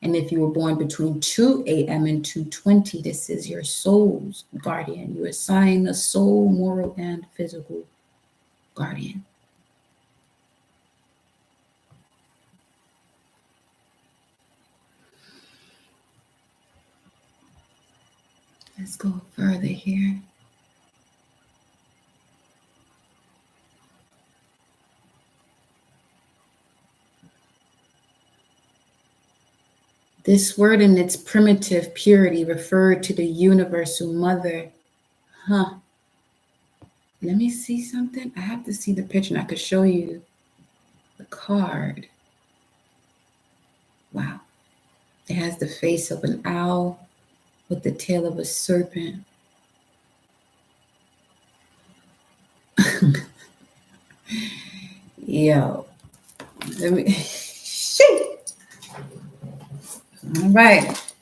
And if you were born between 2 a.m. and 2:20, this is your soul's guardian. You assign a soul, moral, and physical guardian. Let's go further here. This word in its primitive purity referred to the universal mother. Let me see something. I have to see the picture and I could show you the card. Wow. It has the face of an owl with the tail of a serpent. Yo, let me. Shit. All right.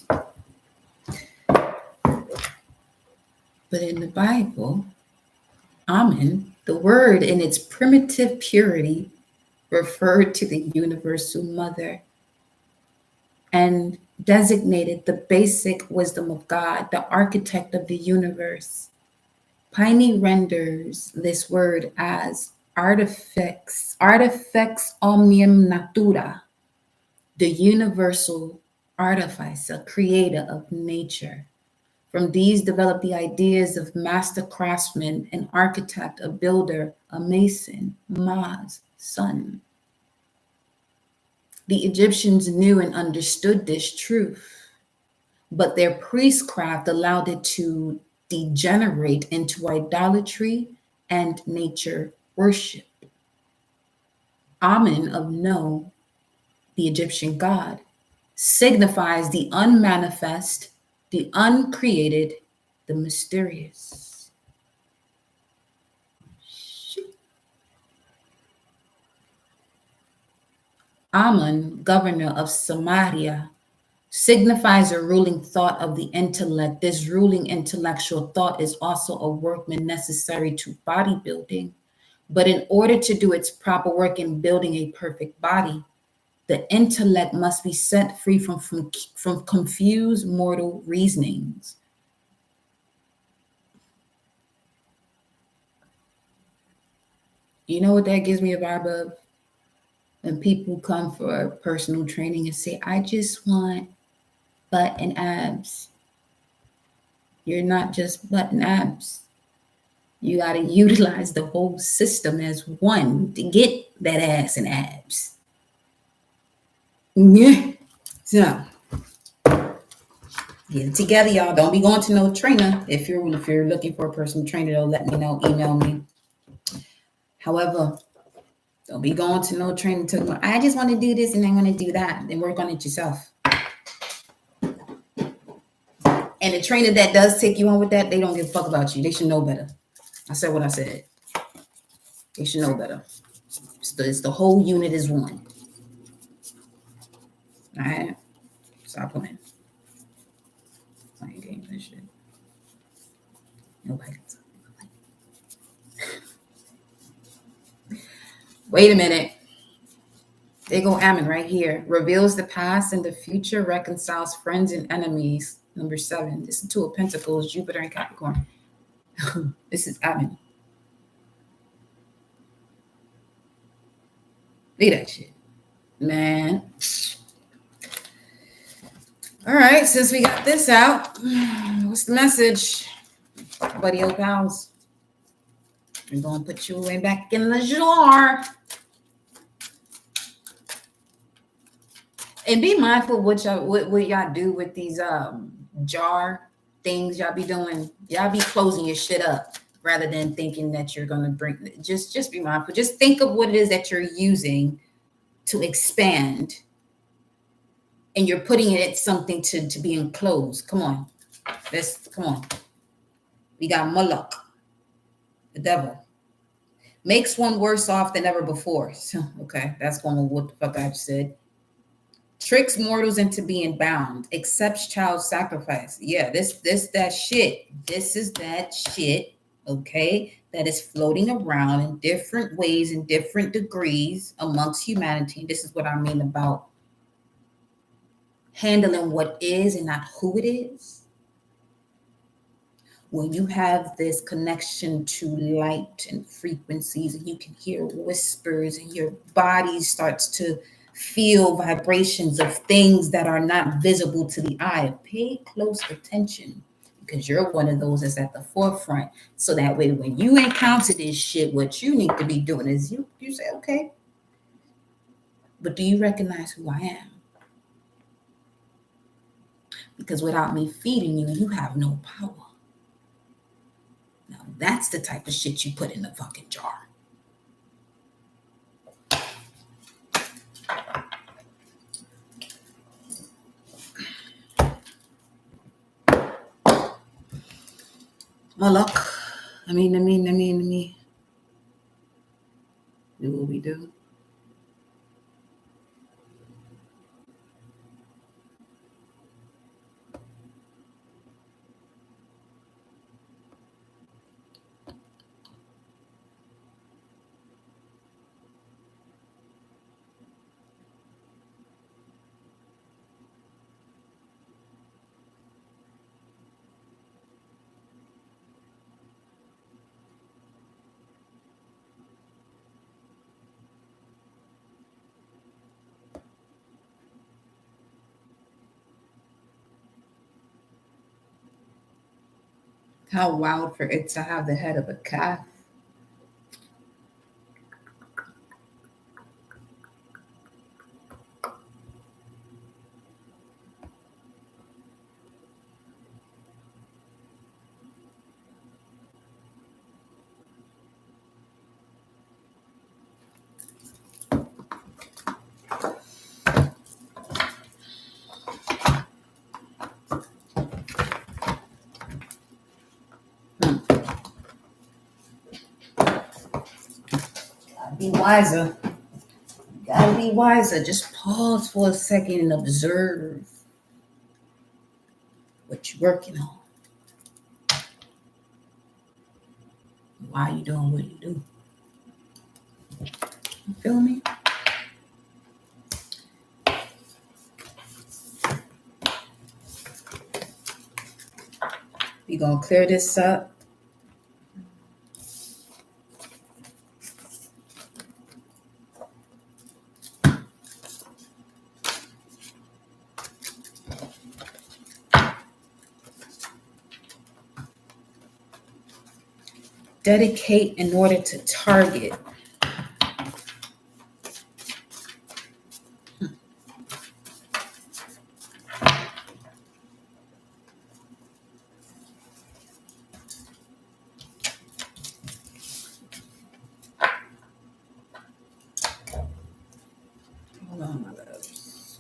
But in the Bible, Amen, the word in its primitive purity referred to the universal mother and designated the basic wisdom of God, the architect of the universe. Pliny renders this word as artifex omnium natura, the universal artificer, creator of nature. From these developed the ideas of master craftsman, an architect, a builder, a mason, Ma's son. The Egyptians knew and understood this truth, but their priestcraft allowed it to degenerate into idolatry and nature worship. Amen of No, the Egyptian god, signifies the unmanifest, the uncreated, the mysterious. Amun, governor of Samaria, signifies a ruling thought of the intellect. This ruling intellectual thought is also a workman necessary to bodybuilding. But in order to do its proper work in building a perfect body, the intellect must be set free from confused mortal reasonings. You know what that gives me a vibe of? When people come for personal training and say, I just want butt and abs. You're not just butt and abs. You got to utilize the whole system as one to get that ass and abs. Yeah. So get it together, y'all. Don't be going to no trainer. If you're looking for a personal trainer, though, let me know. Email me. However, don't be going to no trainer talking about, I just want to do this and I want to do that. Then work on it yourself. And the trainer that does take you on with that, they don't give a fuck about you. They should know better. I said what I said. They should know better. It's the whole unit is one. All right? Stop playing. Playing games and shit. Nobody. Wait a minute. They go Ammon right here. Reveals the past and the future, reconciles friends and enemies. Number 7. This is Two of Pentacles, Jupiter and Capricorn. This is Ammon. Look at that shit. Man. All right, since we got this out, what's the message? Buddy old pals. We're going to put you way back in the jar. And be mindful what y'all do with these jar things y'all be doing. Y'all be closing your shit up rather than thinking that you're going to bring. Just be mindful. Just think of what it is that you're using to expand. And you're putting it at something to be enclosed. Come on. Come on. We got Moloch, the devil. Makes one worse off than ever before. So, okay, that's going to what the fuck I just said. Tricks mortals into being bound. Accepts child sacrifice. Yeah, that shit. This is that shit, okay, that is floating around in different ways, in different degrees amongst humanity. This is what I mean about handling what is and not who it is. When you have this connection to light and frequencies and you can hear whispers and your body starts to feel vibrations of things that are not visible to the eye, pay close attention because you're one of those that's at the forefront. So that way, when you encounter this shit, what you need to be doing is you say, okay, but do you recognize who I am? Because without me feeding you, you have no power. Now, That's the type of shit you put in the fucking jar. Well, look, let me do what we do. How wild for it to have the head of a calf. Be wiser. Gotta be wiser. Just pause for a second and observe what you're working on. Why you doing what you do? You feel me? We gonna clear this up. Dedicate in order to target. Hold on, my loves.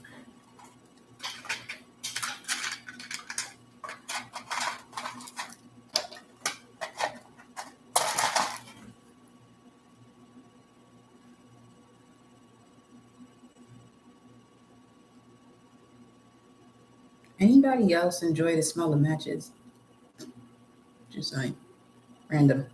Anybody else enjoy the smell of matches? Just like random.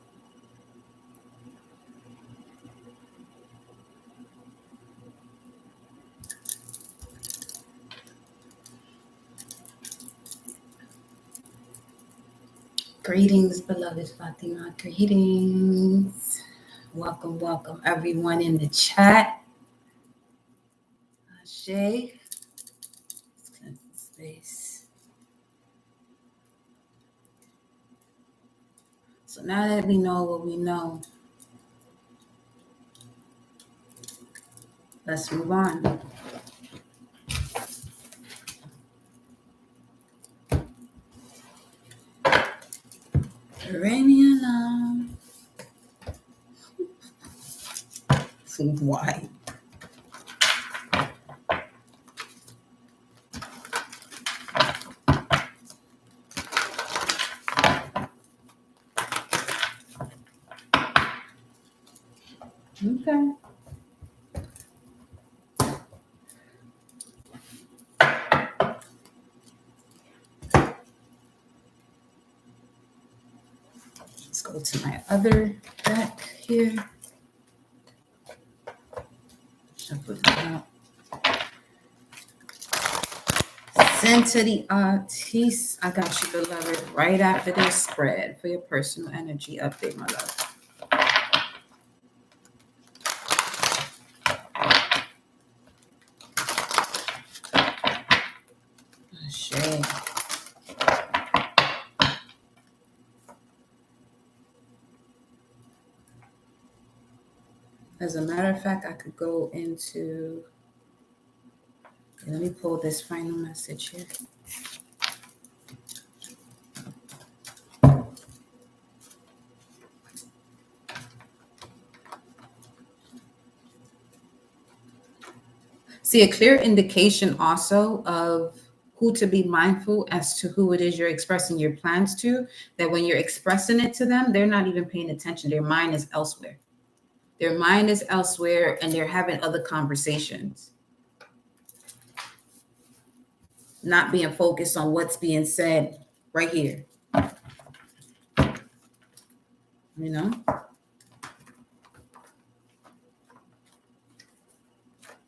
Greetings, beloved Fatima. Greetings. Welcome, everyone in the chat. Shay. Let's cleanse the space. So now that we know what we know, let's move on. Iranian so why? Okay. Let's go to my other deck here. Shuffle it out. Send to the artiste. I got you, beloved, right after this spread for your personal energy update, my love. Shame. As a matter of fact, I could go into, let me pull this final message here. See, a clear indication also of who to be mindful as to who it is you're expressing your plans to, that when you're expressing it to them, they're not even paying attention. Their mind is elsewhere. Their mind is elsewhere and they're having other conversations, not being focused on what's being said right here. You know?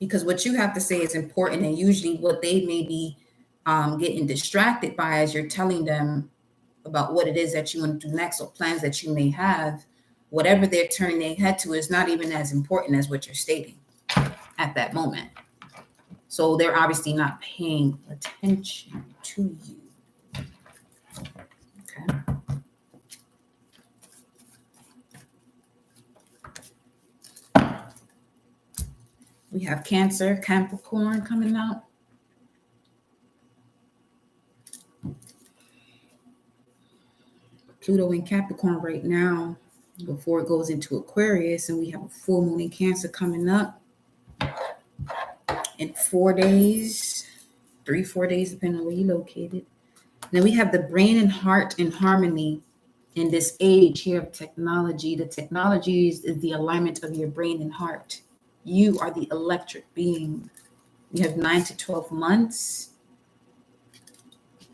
Because what you have to say is important, and usually what they may be getting distracted by as you're telling them about what it is that you want to do next or plans that you may have, whatever they're turning their head to is not even as important as what you're stating at that moment. So they're obviously not paying attention to you. Okay. We have Cancer, Capricorn coming out. Pluto in Capricorn right now before it goes into Aquarius, and we have a full moon in Cancer coming up in 4 days, 3-4 days, depending on where you're located. Then we have the brain and heart in harmony in this age here of technology. The technology is the alignment of your brain and heart. You are the electric being. You have 9 to 12 months.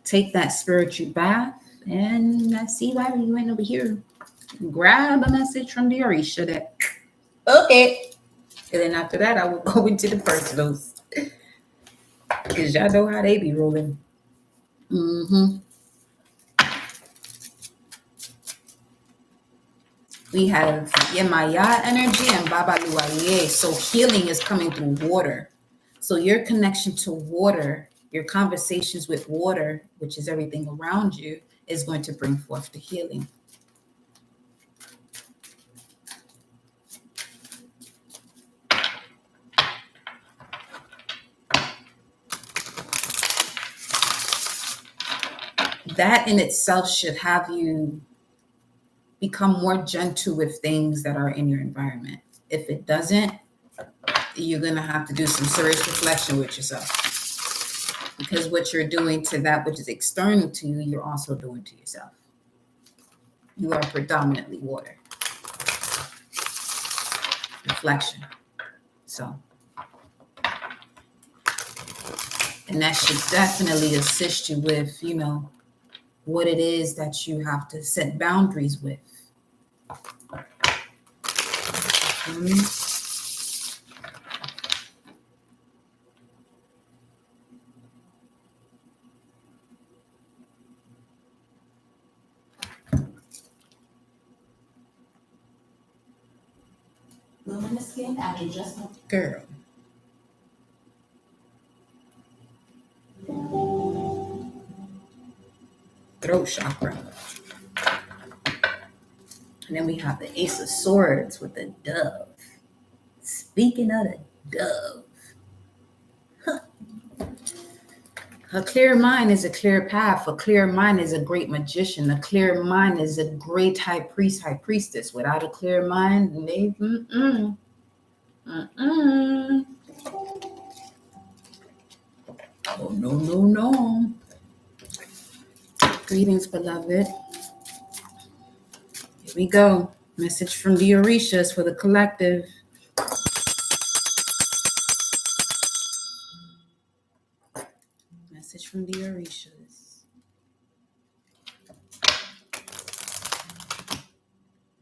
Take that spiritual bath, and I see why you went over here. Grab a message from the Orisha that, okay. And then after that, I will go into the personals. Because y'all know how they be rolling. We have Yemaya energy and Baba Luaye. So healing is coming through water. So your connection to water, your conversations with water, which is everything around you, is going to bring forth the healing. That in itself should have you become more gentle with things that are in your environment. If it doesn't, you're going to have to do some serious reflection with yourself. Because what you're doing to that which is external to you, you're also doing to yourself. You are predominantly water. Reflection. So, and that should definitely assist you with, what it is that you have to set boundaries with. Luminous skin after just girl. Throat chakra. And then we have the Ace of Swords with the dove. Speaking of the dove. A clear mind is a clear path. A clear mind is a great magician. A clear mind is a great high priest, high priestess. Without a clear mind, they Oh, no. Greetings, beloved. Here we go. Message from the Orishas for the collective. Message from the Orishas.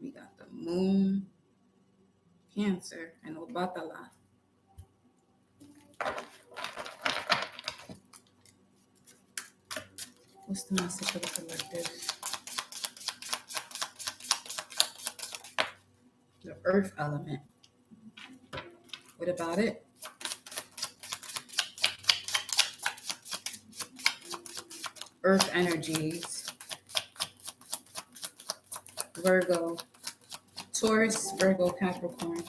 We got the moon, Cancer, and Obatala. What's the message for the collective? The earth element. What about it? Earth energies. Virgo. Taurus, Virgo, Capricorn.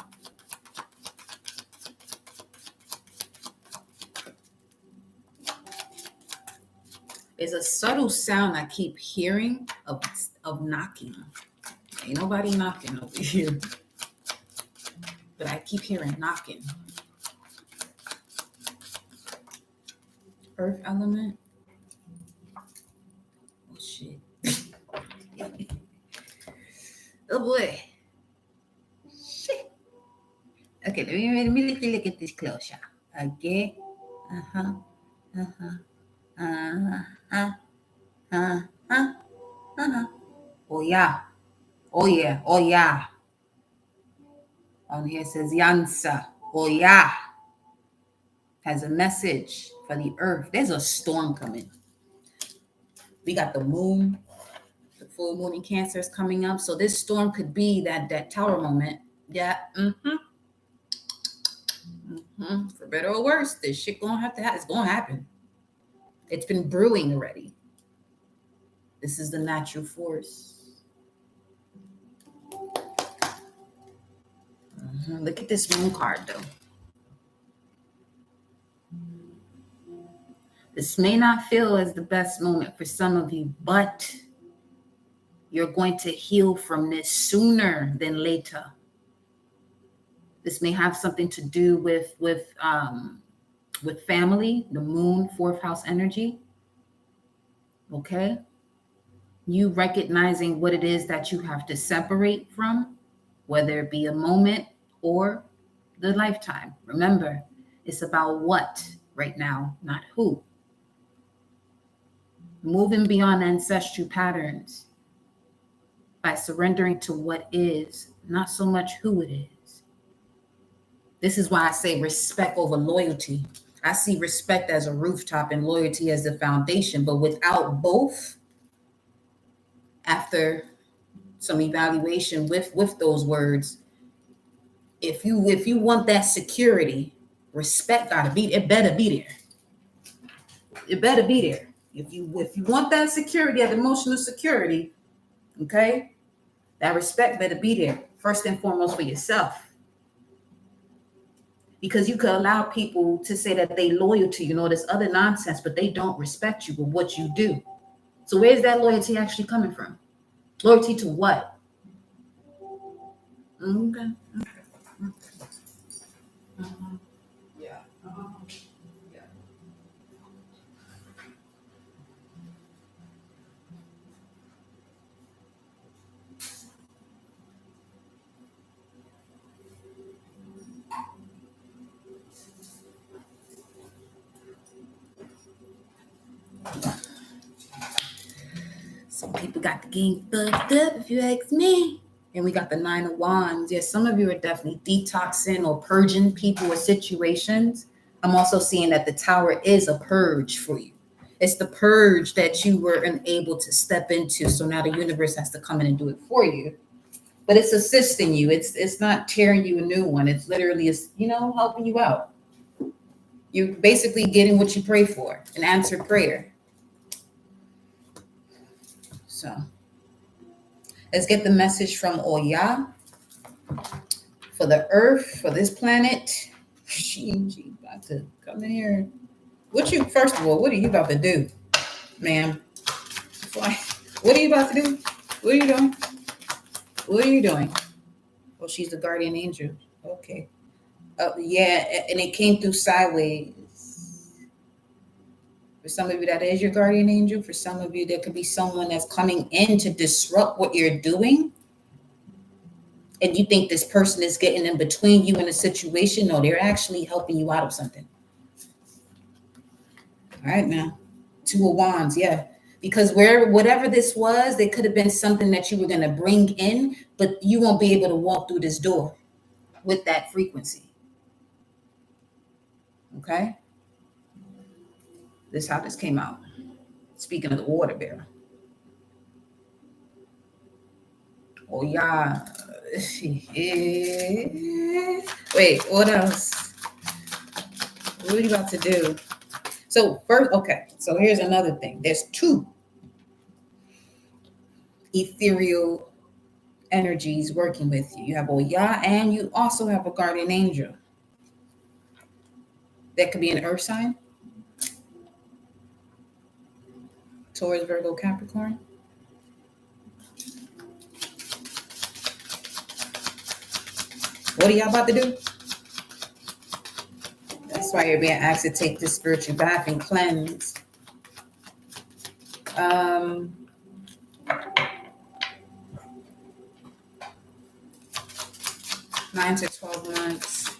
There's a subtle sound I keep hearing of knocking. Ain't nobody knocking over here. But I keep hearing knocking. Earth element. Oh shit. Oh boy. Shit. Okay, let me look at this closer. Okay. Uh-huh. Uh-huh. Uh-huh. Uh-huh. Uh-huh. Oh yeah. Oh yeah. Oh yeah. On here it says Yansa. Oh yeah. Has a message for the earth. There's a storm coming. We got the moon. The full moon in Cancer is coming up. So this storm could be that tower moment. Yeah. Mm-hmm. Mm-hmm. For better or worse, this shit gonna have to happen. It's gonna happen. It's been brewing already. This is the natural force. Mm-hmm. Look at this moon card though. This may not feel as the best moment for some of you, but you're going to heal from this sooner than later. This may have something to do with family, the moon, fourth house energy. Okay. You recognizing what it is that you have to separate from, whether it be a moment or the lifetime. Remember, it's about what right now, not who. Moving beyond ancestral patterns by surrendering to what is, not so much who it is. This is why I say respect over loyalty. I see respect as a rooftop and loyalty as the foundation, but without both, after some evaluation with those words, if you want that security, respect gotta be, it better be there. It better be there. If you want that security, that emotional security, okay, that respect better be there first and foremost for yourself. Because you could allow people to say that they loyal to you, this other nonsense, but they don't respect you for what you do. So where's that loyalty actually coming from? Loyalty to what? Okay. Uh-huh. Yeah. Uh-huh. Yeah. Some people got the game fucked up, if you ask me. And we got the 9 of Wands. Yes, some of you are definitely detoxing or purging people or situations. I'm also seeing that the Tower is a purge for you. It's the purge that you were unable to step into. So now the universe has to come in and do it for you. But it's assisting you. It's not tearing you a new one. It's literally, helping you out. You're basically getting what you pray for, an answered prayer. So let's get the message from Oya for the earth, for this planet. She about to come in here. First of all, what are you about to do, ma'am? What are you about to do? What are you doing? What are you doing? Oh, she's the guardian angel. Okay. Yeah, and it came through sideways. For some of you, that is your guardian angel. For some of you, there could be someone that's coming in to disrupt what you're doing. And you think this person is getting in between you in a situation. No, they're actually helping you out of something. All right, now. 2 of Wands, yeah. Because whatever this was, there could have been something that you were going to bring in, but you won't be able to walk through this door with that frequency. Okay? This is how this came out. Speaking of the water bearer. Oh, yeah. Wait, what else? What are you about to do? So first, okay, so here's another thing. There's 2 ethereal energies working with you. You have Oya and you also have a guardian angel. That could be an earth sign. Taurus, Virgo, Capricorn. What are y'all about to do? That's That's why you're being asked to take this spiritual bath and cleanse. 9 to 12 months.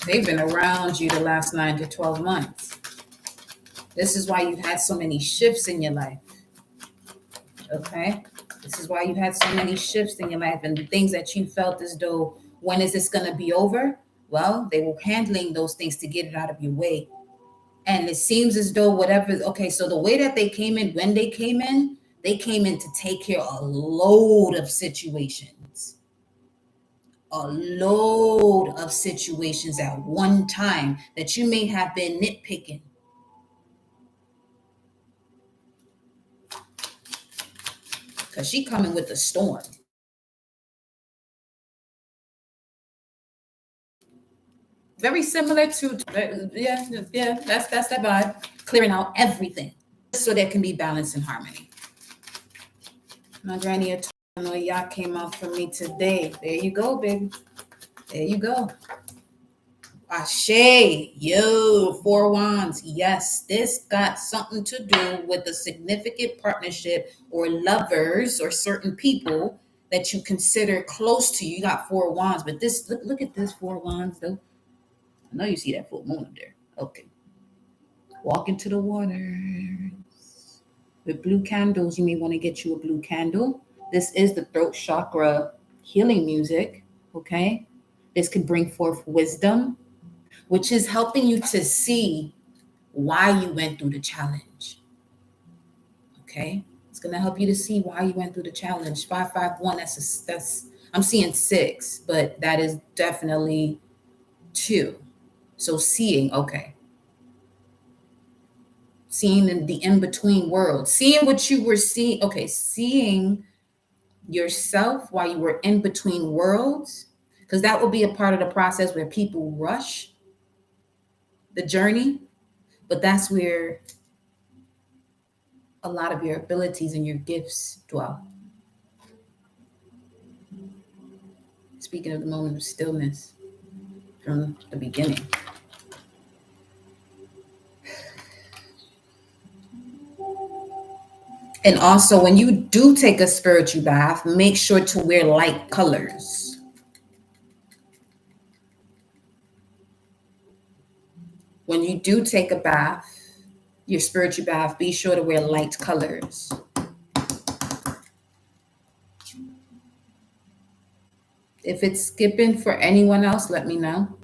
They've been around you the last 9 to 12 months. This is why you've had so many shifts in your life. Okay? This is why you've had so many shifts in your life and the things that you felt as though, when is this going to be over? Well, they were handling those things to get it out of your way. And it seems as though whatever, okay, so the way that they came in, when they came in to take care of a load of situations. A load of situations at one time that you may have been nitpicking. Because she coming with a storm. Very similar to, that's that vibe. Clearing out everything so there can be balance and harmony. My granny y'all came out for me today. There you go, baby. There you go. Ashe, yo, 4 wands. Yes, this got something to do with a significant partnership or lovers or certain people that you consider close to you. You got 4 wands, but this, look at this 4 wands though. I know you see that full moon up there. Okay. Walk into the waters with blue candles. You may want to get you a blue candle. This is the throat chakra healing music. Okay. This could bring forth wisdom, which is helping you to see why you went through the challenge. Okay. It's going to help you to see why you went through the challenge. 551, that's I'm seeing 6, but that is definitely 2. So seeing, okay. Seeing in the in-between world, seeing what you were seeing. Okay, seeing yourself while you were in between worlds, because that will be a part of the process where people rush the journey, but that's where a lot of your abilities and your gifts dwell. Speaking of the moment of stillness from the beginning. And also, when you do take a spiritual bath, make sure to wear light colors. When you do take a bath, your spiritual bath, be sure to wear light colors. If it's skipping for anyone else, let me know.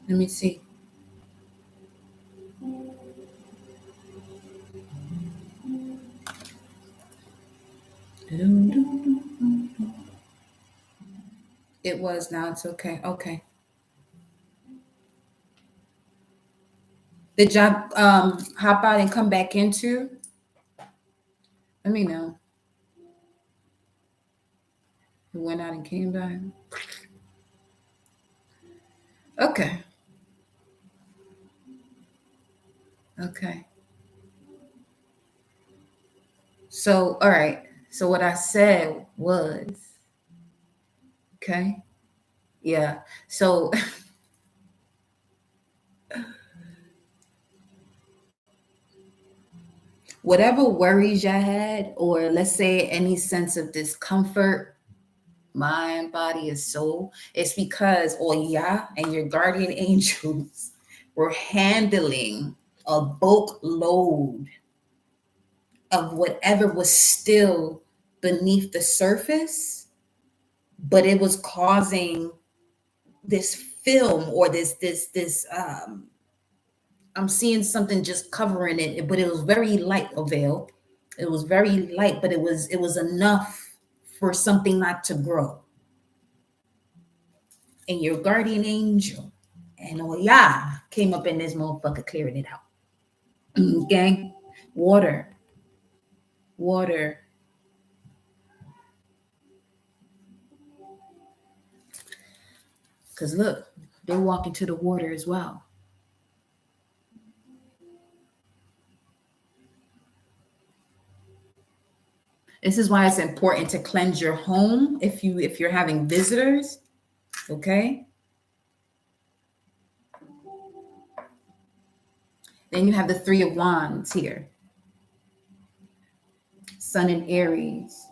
Let me see. It was, now it's okay. Okay. Did y'all hop out and come back into? Let me know. Who went out and came back? Okay. Okay. So, all right. So what I said was, okay. Yeah. So whatever worries you had, or let's say any sense of discomfort, mind, body, and soul, it's because Oya and your guardian angels were handling a bulk load of whatever was still beneath the surface, but it was causing this film or this I'm seeing something just covering it, but it was very light, a veil. It was very light, but it was enough for something not to grow. And your guardian angel and Oya came up in this motherfucker clearing it out. Okay? Water. Water. Because look, they're walking to the water as well. This is why it's important to cleanse your home if you're having visitors, okay? Then you have the Three of Wands here. Sun in Aries.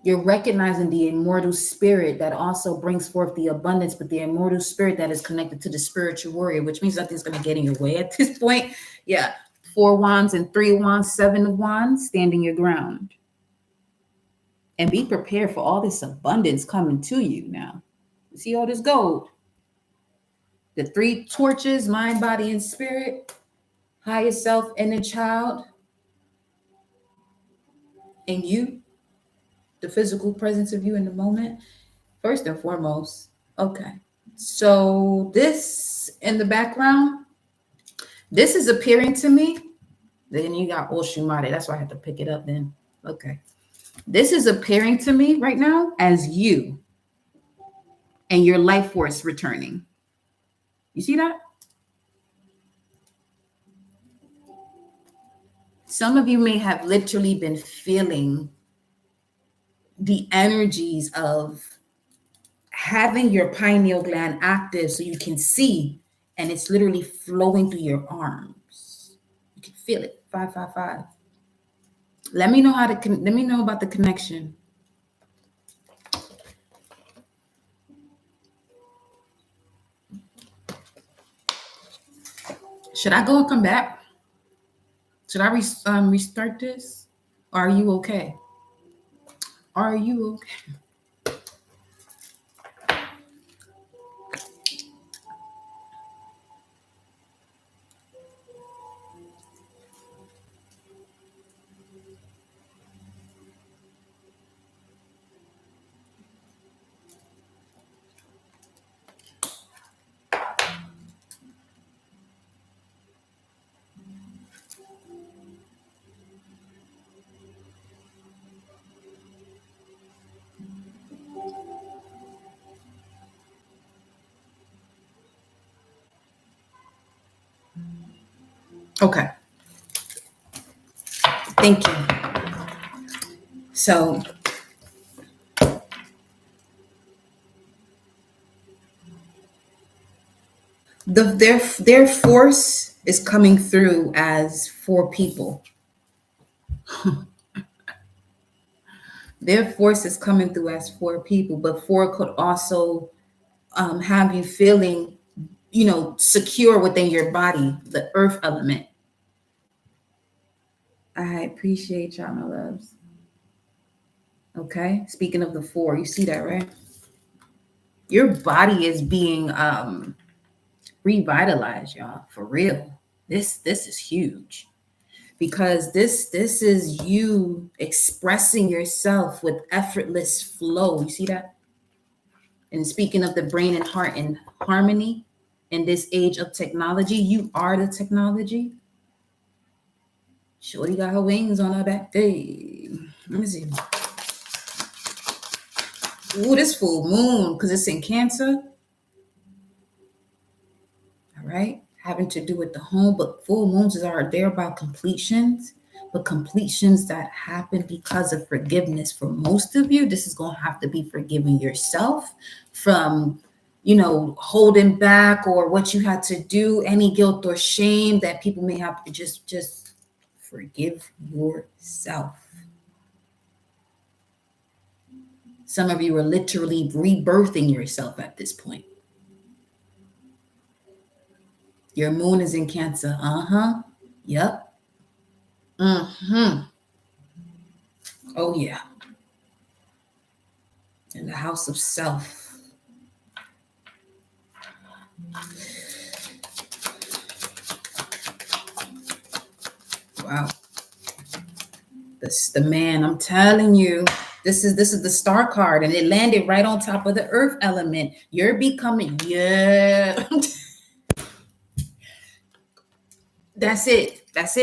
You're recognizing the immortal spirit that also brings forth the abundance, but the immortal spirit that is connected to the spiritual warrior, which means nothing's going to get in your way at this point. Yeah. 4 wands and 3 wands, 7 of wands, standing your ground. And be prepared for all this abundance coming to you now. See all this gold? The 3 torches, mind, body, and spirit, higher self, inner child, and you, the physical presence of you in the moment, first and foremost. Okay. So this in the background, this is appearing to me. Then you got Oshumare. That's why I had to pick it up then. Okay. This is appearing to me right now as you and your life force returning. You see that? Some of you may have literally been feeling the energies of having your pineal gland active so you can see, and it's literally flowing through your arms. You can feel it. 555. Let me know let me know about the connection. Should I go and come back? Should I restart this? Are you okay? Are you okay? Okay. Thank you. So their force is coming through as 4 people. Their force is coming through as 4 people, but 4 could also have you feeling, secure within your body, the earth element. I appreciate y'all, my loves. Okay. Speaking of the 4, you see that, right? Your body is being revitalized, y'all, for real. This is huge, because this is you expressing yourself with effortless flow. You see that? And speaking of the brain and heart in harmony in this age of technology, you are the technology. Shorty got her wings on her back. Hey, let me see. Ooh, this full moon, because it's in Cancer. All right. Having to do with the home, but full moons they're about completions, but completions that happen because of forgiveness. For most of you, this is going to have to be forgiving yourself from, holding back, or what you had to do, any guilt or shame that people may have. Just forgive yourself. Some of you are literally rebirthing yourself at this point. Your moon is in Cancer. Yep. Oh, yeah. In the house of self. Wow. This the man, I'm telling you. This is the star card, and it landed right on top of the earth element. You're becoming, yeah. That's it. That is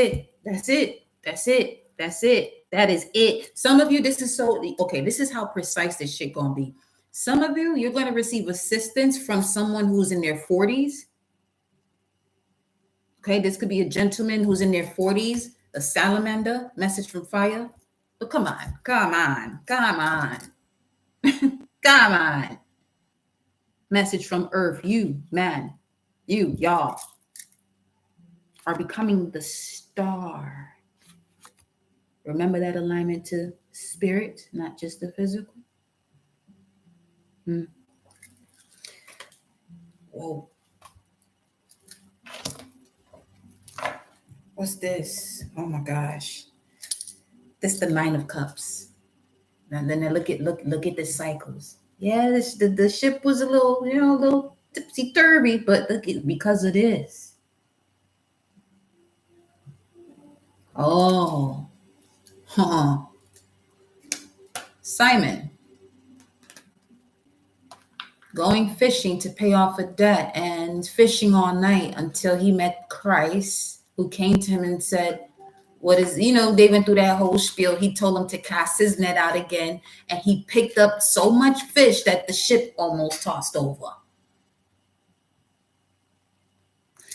it. That is it. Some of you, this is so, okay, this is how precise this shit gonna be. Some of you, you're going to receive assistance from someone who's in their 40s. Okay, this could be a gentleman who's in their 40s, a salamander, message from fire. But come on, come on, come on, come on. Message from earth, you, man, y'all are becoming the star. Remember that alignment to spirit, not just the physical. Whoa. What's this? Oh my gosh. This the Nine of Cups. And then look at the cycles. Yeah, the ship was a little tipsy turvy, but look at, because it is. Oh, Simon going fishing to pay off a debt and fishing all night until he met Christ, who came to him and said, what is, they went through that whole spiel. He told him to cast his net out again, and he picked up so much fish that the ship almost tossed over.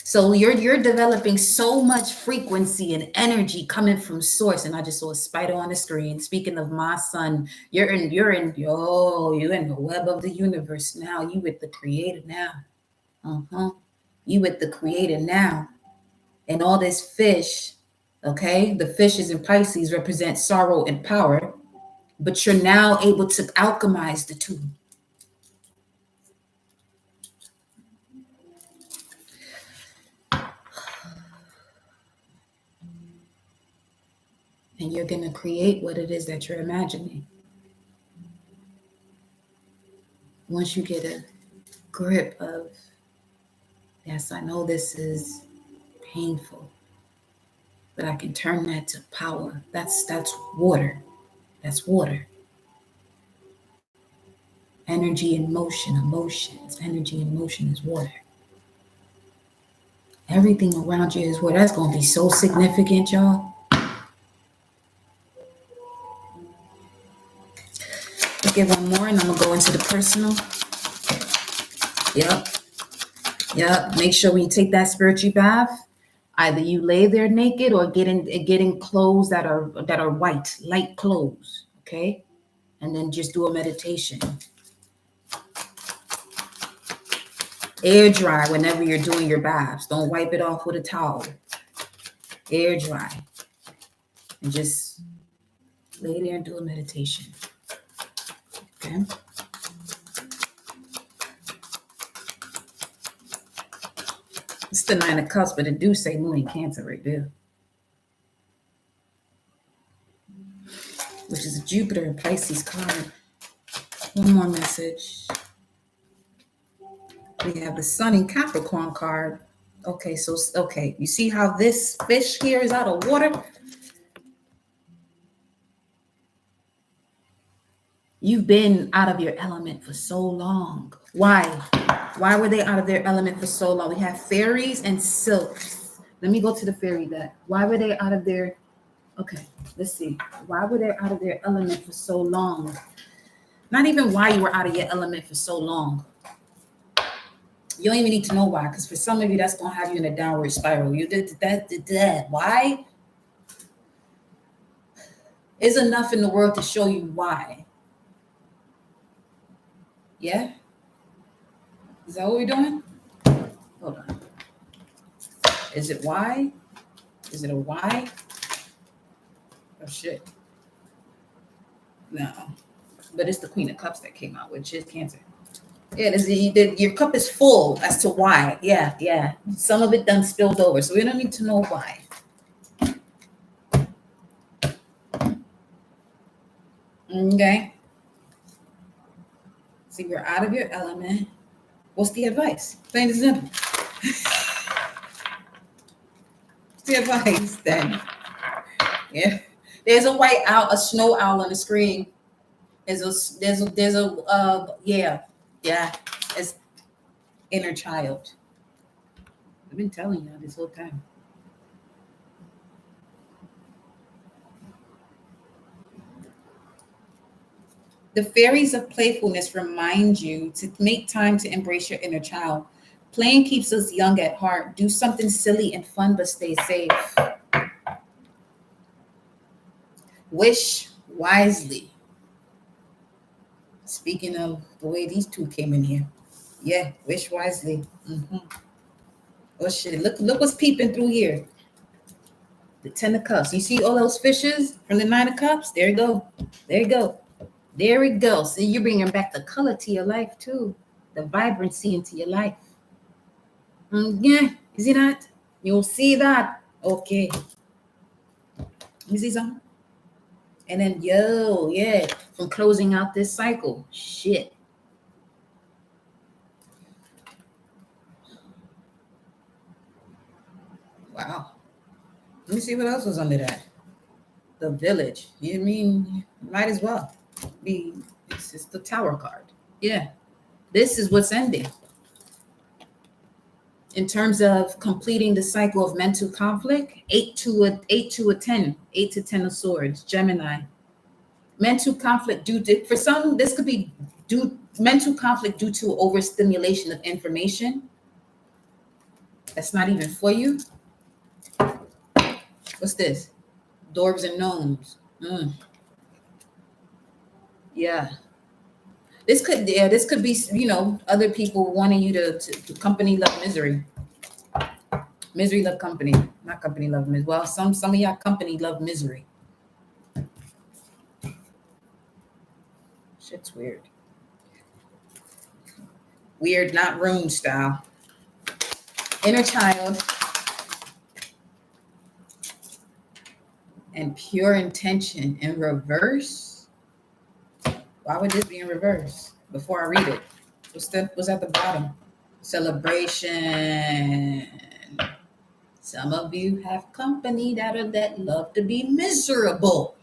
So you're developing so much frequency and energy coming from source. And I just saw a spider on the screen. Speaking of my son, you're in the web of the universe now. You with the creator now. You with the creator now. And all this fish, okay? The fishes in Pisces represent sorrow and power, but you're now able to alchemize the two. And you're going to create what it is that you're imagining. Once you get a grip of, yes, I know this is painful, but I can turn that to power. That's water. That's water. Energy and motion, emotions. Energy and motion is water. Everything around you is water. That's going to be so significant, y'all. I'll give one more and I'm going to go into the personal. Yep. Make sure when you take that spiritual bath, either you lay there naked or get in clothes that are white, light clothes, okay? And then just do a meditation. Air dry whenever you're doing your baths. Don't wipe it off with a towel. Air dry. And just lay there and do a meditation. Okay? It's the Nine of Cups, but it do say Moon in Cancer right there. Which is a Jupiter and Pisces card. One more message. We have the Sun in Capricorn card. Okay, you see how this fish here is out of water? You've been out of your element for so long. Why? Why were they out of their element for so long? We have fairies and sylphs. Let me go to the fairy deck. Why were they out of their... Okay, let's see. Why were they out of their element for so long? Not even why you were out of your element for so long. You don't even need to know why, because for some of you, that's going to have you in a downward spiral. You did that. Why? There's enough in the world to show you why. Yeah? Is that what we're doing? Hold on. Is it why? Is it a why? Oh, shit. No. But it's the Queen of Cups that came out, which is Cancer. Yeah, your cup is full as to why. Yeah. Some of it done spilled over, so we don't need to know why. Okay. So you're out of your element. What's the advice? Plain and simple. What's the advice then? Yeah. There's a white owl, a snow owl on the screen. There's a yeah. It's inner child. I've been telling you this whole time. The fairies of playfulness remind you to make time to embrace your inner child. Playing keeps us young at heart. Do something silly and fun, but stay safe. Wish wisely. Speaking of the way these two came in here. Yeah, wish wisely. Oh shit, look what's peeping through here. The 10 of cups. You see all those fishes from the 9 of cups? There you go. There you go. There we go. See, you're bringing back the color to your life too. The vibrancy into your life. Yeah, you see that? You'll see that. Okay. You see something? And then, yeah, from closing out this cycle. Shit. Wow. Let me see what else was under that. The village. You mean, might as well be, it's the tower card. Yeah. This is what's ending. In terms of completing the cycle of mental conflict, 8 to a 10, 8 to 10 of swords, Gemini. Mental conflict due to, for some, this could be mental conflict due to overstimulation of information. That's not even for you. What's this? Dwarves and gnomes. Yeah. This could be, other people wanting you to company love misery. Misery love company, not company love misery. Well, some of y'all company love misery. Shit's weird. Weird, not Rune style. Inner child and pure intention in reverse. Why would this be in reverse? Before I read it, what's at the bottom? Celebration. Some of you have company that love to be miserable.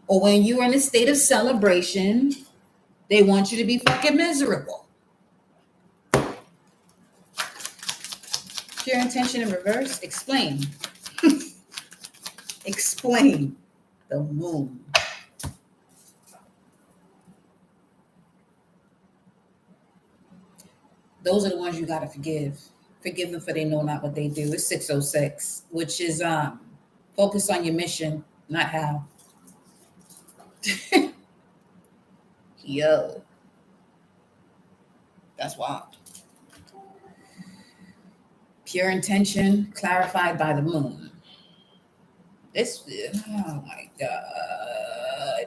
Or when you're in a state of celebration, they want you to be fucking miserable. Pure intention in reverse. Explain. Explain. The moon. Those are the ones you got to forgive. Forgive them for they know not what they do. It's 606, which is focus on your mission, not how. Yo. That's wild. Pure intention clarified by the moon. Oh my God.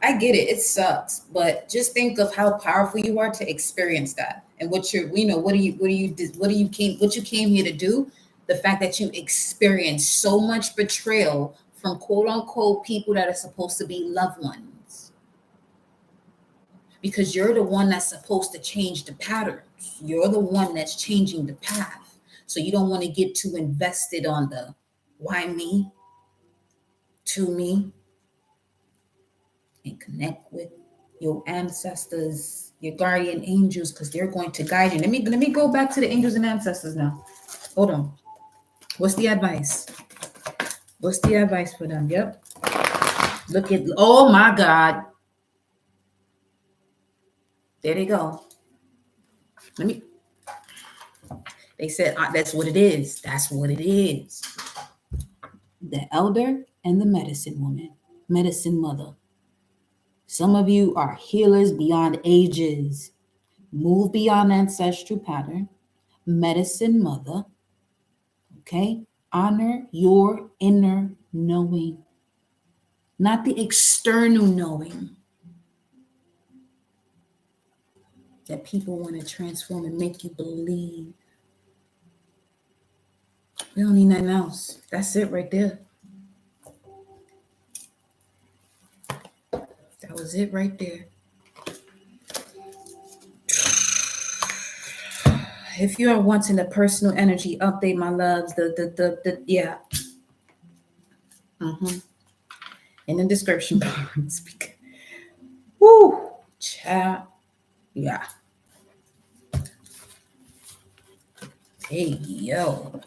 I get it. It sucks, but just think of how powerful you are to experience that, and what you came here to do. The fact that you experienced so much betrayal from quote unquote people that are supposed to be loved ones, because you're the one that's supposed to change the patterns. You're the one that's changing the path. So you don't want to get too invested on the why me, to me, and connect with your ancestors, your guardian angels, because they're going to guide you. Let me go back to the angels and ancestors now. Hold on. What's the advice? What's the advice for them? Yep. Look at, oh my God. There they go. They said, that's what it is. That's what it is. The elder and the medicine woman, medicine mother. Some of you are healers beyond ages. Move beyond ancestral pattern. Medicine mother. Okay? Honor your inner knowing, not the external knowing that people want to transform and make you believe. We don't need nothing else. That's it right there. That was it right there. If you are wanting a personal energy update, my loves, yeah. In the description box. Woo! Chat. Yeah. Hey, yo.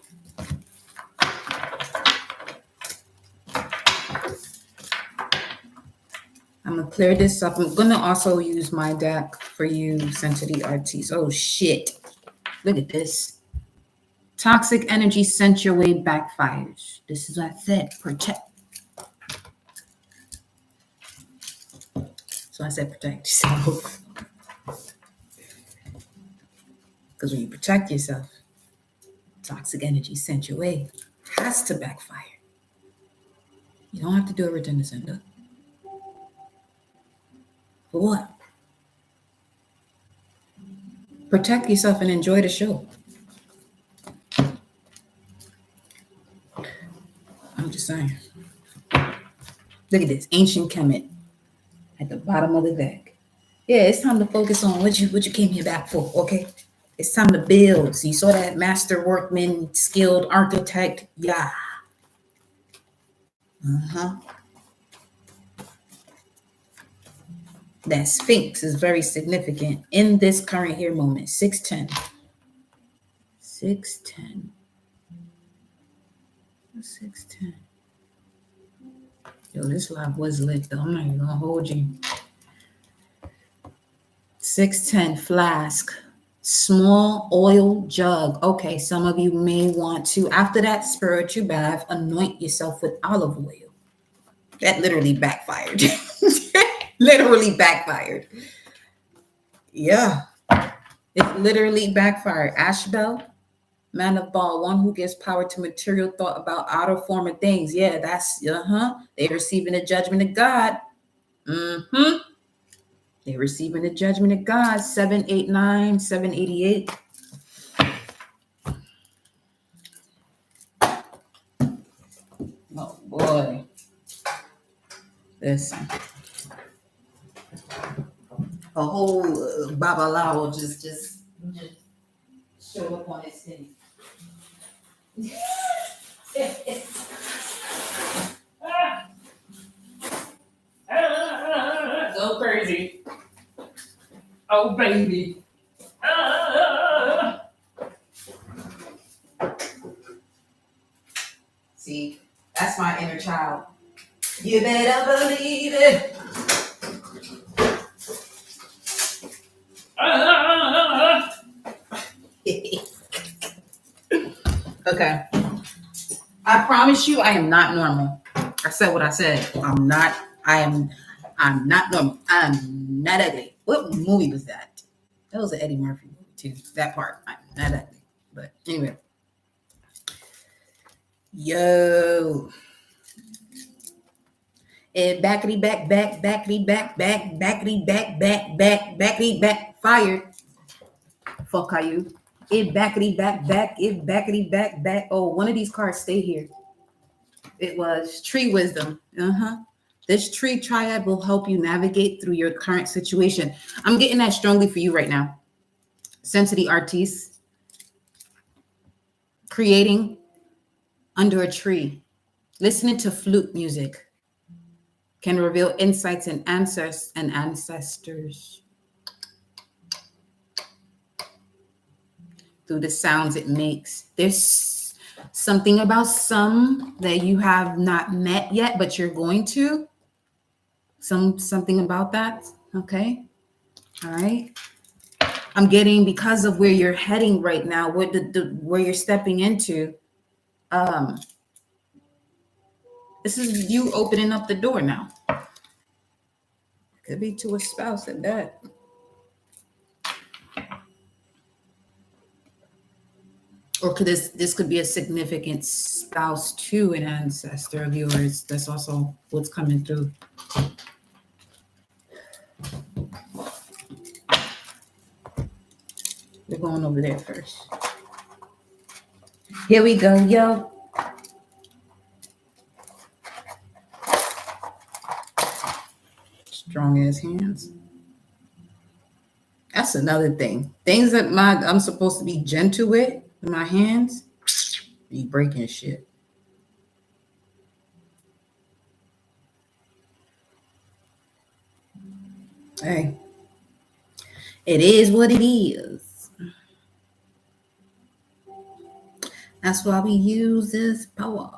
I'm going to clear this up. I'm going to also use my deck for you, sensitive artists. Oh, shit. Look at this. Toxic energy sent your way backfires. This is what I said. Protect. So I said protect yourself. Because when you protect yourself, toxic energy sent your way has to backfire. You don't have to do a return to sender. For what? Protect yourself and enjoy the show. I'm just saying. Look at this. Ancient Kemet at the bottom of the deck. Yeah, it's time to focus on what you came here back for, okay? It's time to build. So you saw that master workman, skilled architect. Yeah. That Sphinx is very significant in this current here moment. 610. 610. 610. Yo, this live was lit though. I'm not even gonna hold you. 610 flask. Small oil jug. Okay, some of you may want to, after that spiritual bath, anoint yourself with olive oil. That literally backfired. Literally backfired. Yeah. It literally backfired. Ashbel, man of ball, one who gives power to material thought about outer form of things. Yeah, that's, They're receiving the judgment of God. They're receiving the judgment of God. 789, 788. Oh, boy. Listen. A whole Babalao just showed up on his thing. Go crazy. Oh, baby. See, that's my inner child. You better believe it. Okay. I promise you, I am not normal. I said what I said. I'm not normal. I'm not ugly. What movie was that? That was an Eddie Murphy movie too. That part. I'm not ugly. But anyway. Yo. And backity back, backity back, backity back, fired. Fuck are you? It backity back. Oh, one of these cards stay here. It was tree wisdom. This tree triad will help you navigate through your current situation. I'm getting that strongly for you right now. Sensitive artiste. Creating under a tree. Listening to flute music can reveal insights and answers and ancestors through the sounds it makes. There's something about some that you have not met yet, but you're going to. Something about that. Okay. All right. I'm getting, because of where you're heading right now, where you're stepping into. This is you opening up the door now. Could be to a spouse at that. Or could this could be a significant spouse to an ancestor of yours. That's also what's coming through. We're going over there first. Here we go, yo. Strong ass hands. That's another thing. Things that I'm supposed to be gentle with my hands, be breaking shit. Hey, it is what it is. That's why we use this power.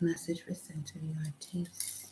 Message for sensory artists.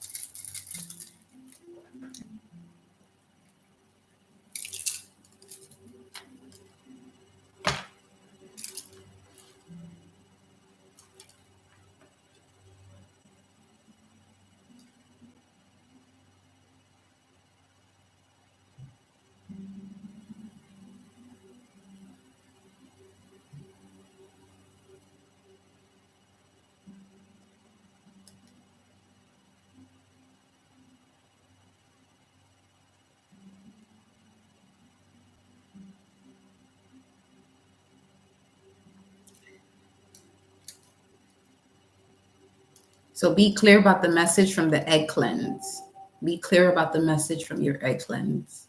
So be clear about the message from the egg cleanse. Be clear about the message from your egg cleanse.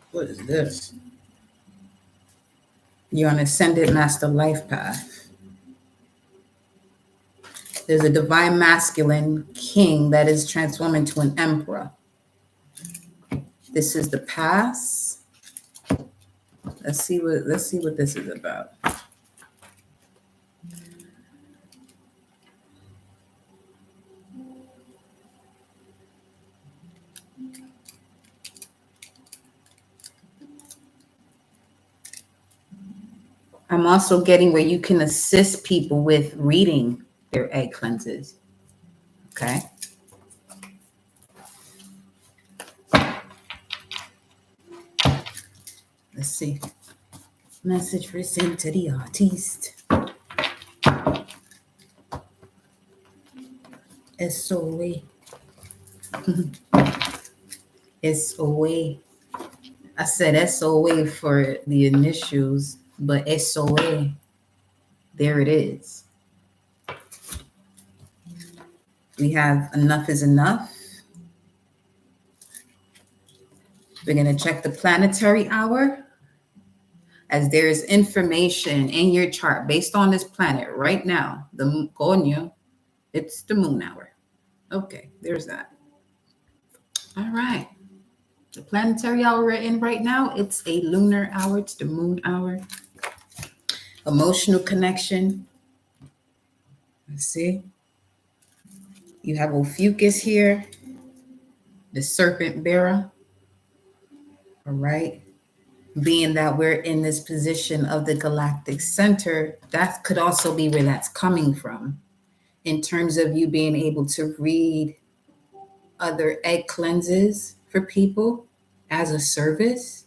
What is this? You're on ascended master life path. There's a divine masculine king that is transformed into an emperor. This is the past. Let's see what this is about. I'm also getting where you can assist people with reading their egg cleanses. Okay. Let's see. Message for sent to the artist. SOA. SOA. I said SOA for the initials, but SOA. There it is. We have enough is enough. We're going to check the planetary hour, as there is information in your chart based on this planet right now. The Coño, it's the moon hour. Okay, there's that. All right. The planetary hour we're in right now, it's a lunar hour. It's the moon hour. Emotional connection. Let's see. You have Ophiuchus here, the serpent bearer. All right. Being that we're in this position of the galactic center, that could also be where that's coming from in terms of you being able to read other egg cleanses for people as a service.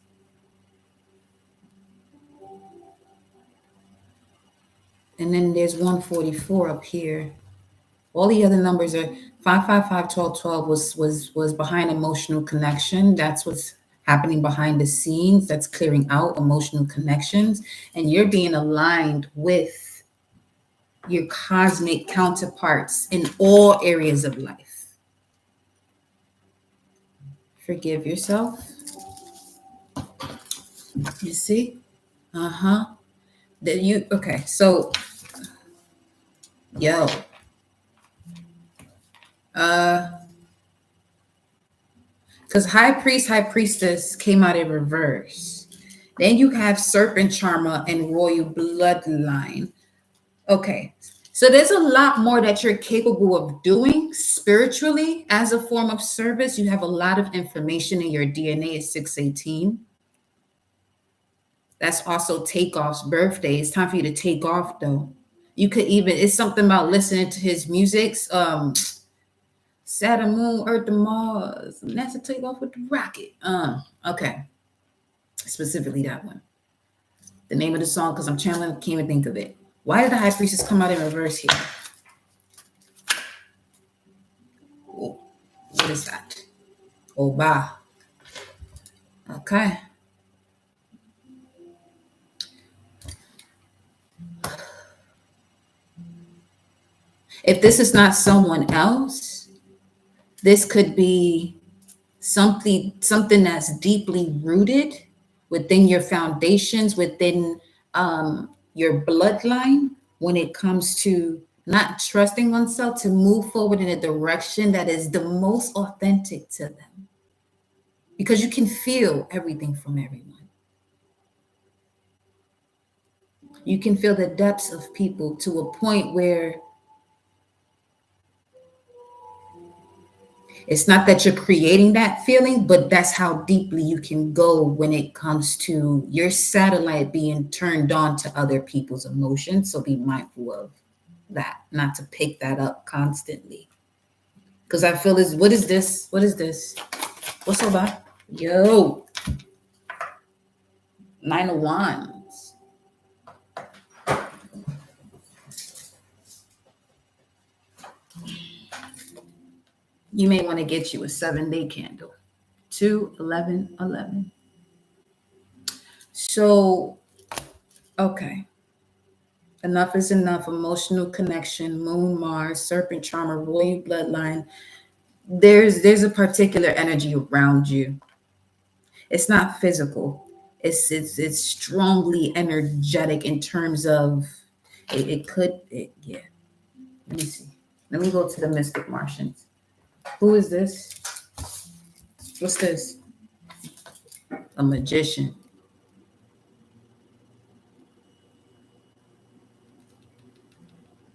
And then there's 144 up here. All the other numbers are 555, 12, 12 was behind emotional connection. That's what's happening behind the scenes. That's clearing out emotional connections. And you're being aligned with your cosmic counterparts in all areas of life. Forgive yourself. You see? That you, okay, so, yo. Because High Priest, High Priestess came out in reverse. Then you have Serpent Charmer and Royal Bloodline. Okay, so there's a lot more that you're capable of doing spiritually as a form of service. You have a lot of information in your DNA at 618. That's also Takeoff's birthday. It's time for you to take off, though. You could even, it's something about listening to his music's Saturn, Moon, Earth, and Mars. NASA take off with the rocket. Okay. Specifically that one. The name of the song, because I'm channeling, can't even think of it. Why did the High Priestess come out in reverse here? Oh, what is that? Oba. Okay. If this is not someone else, this could be something that's deeply rooted within your foundations, within your bloodline, when it comes to not trusting oneself to move forward in a direction that is the most authentic to them. Because you can feel everything from everyone. You can feel the depths of people to a point where it's not that you're creating that feeling, but that's how deeply you can go when it comes to your satellite being turned on to other people's emotions. So be mindful of that, not to pick that up constantly. Because I feel this, what is this? What is this? What's all that? Yo, 9 of Wands. You may want to get you a 7-day candle. 2-11-11. So, okay. Enough is enough. Emotional connection, Moon, Mars, Serpent Charmer, Royal Bloodline. There's a particular energy around you. It's not physical. It's strongly energetic in terms of yeah. Let me see. Let me go to the Mystic Martians. Who is this? What's this? A magician.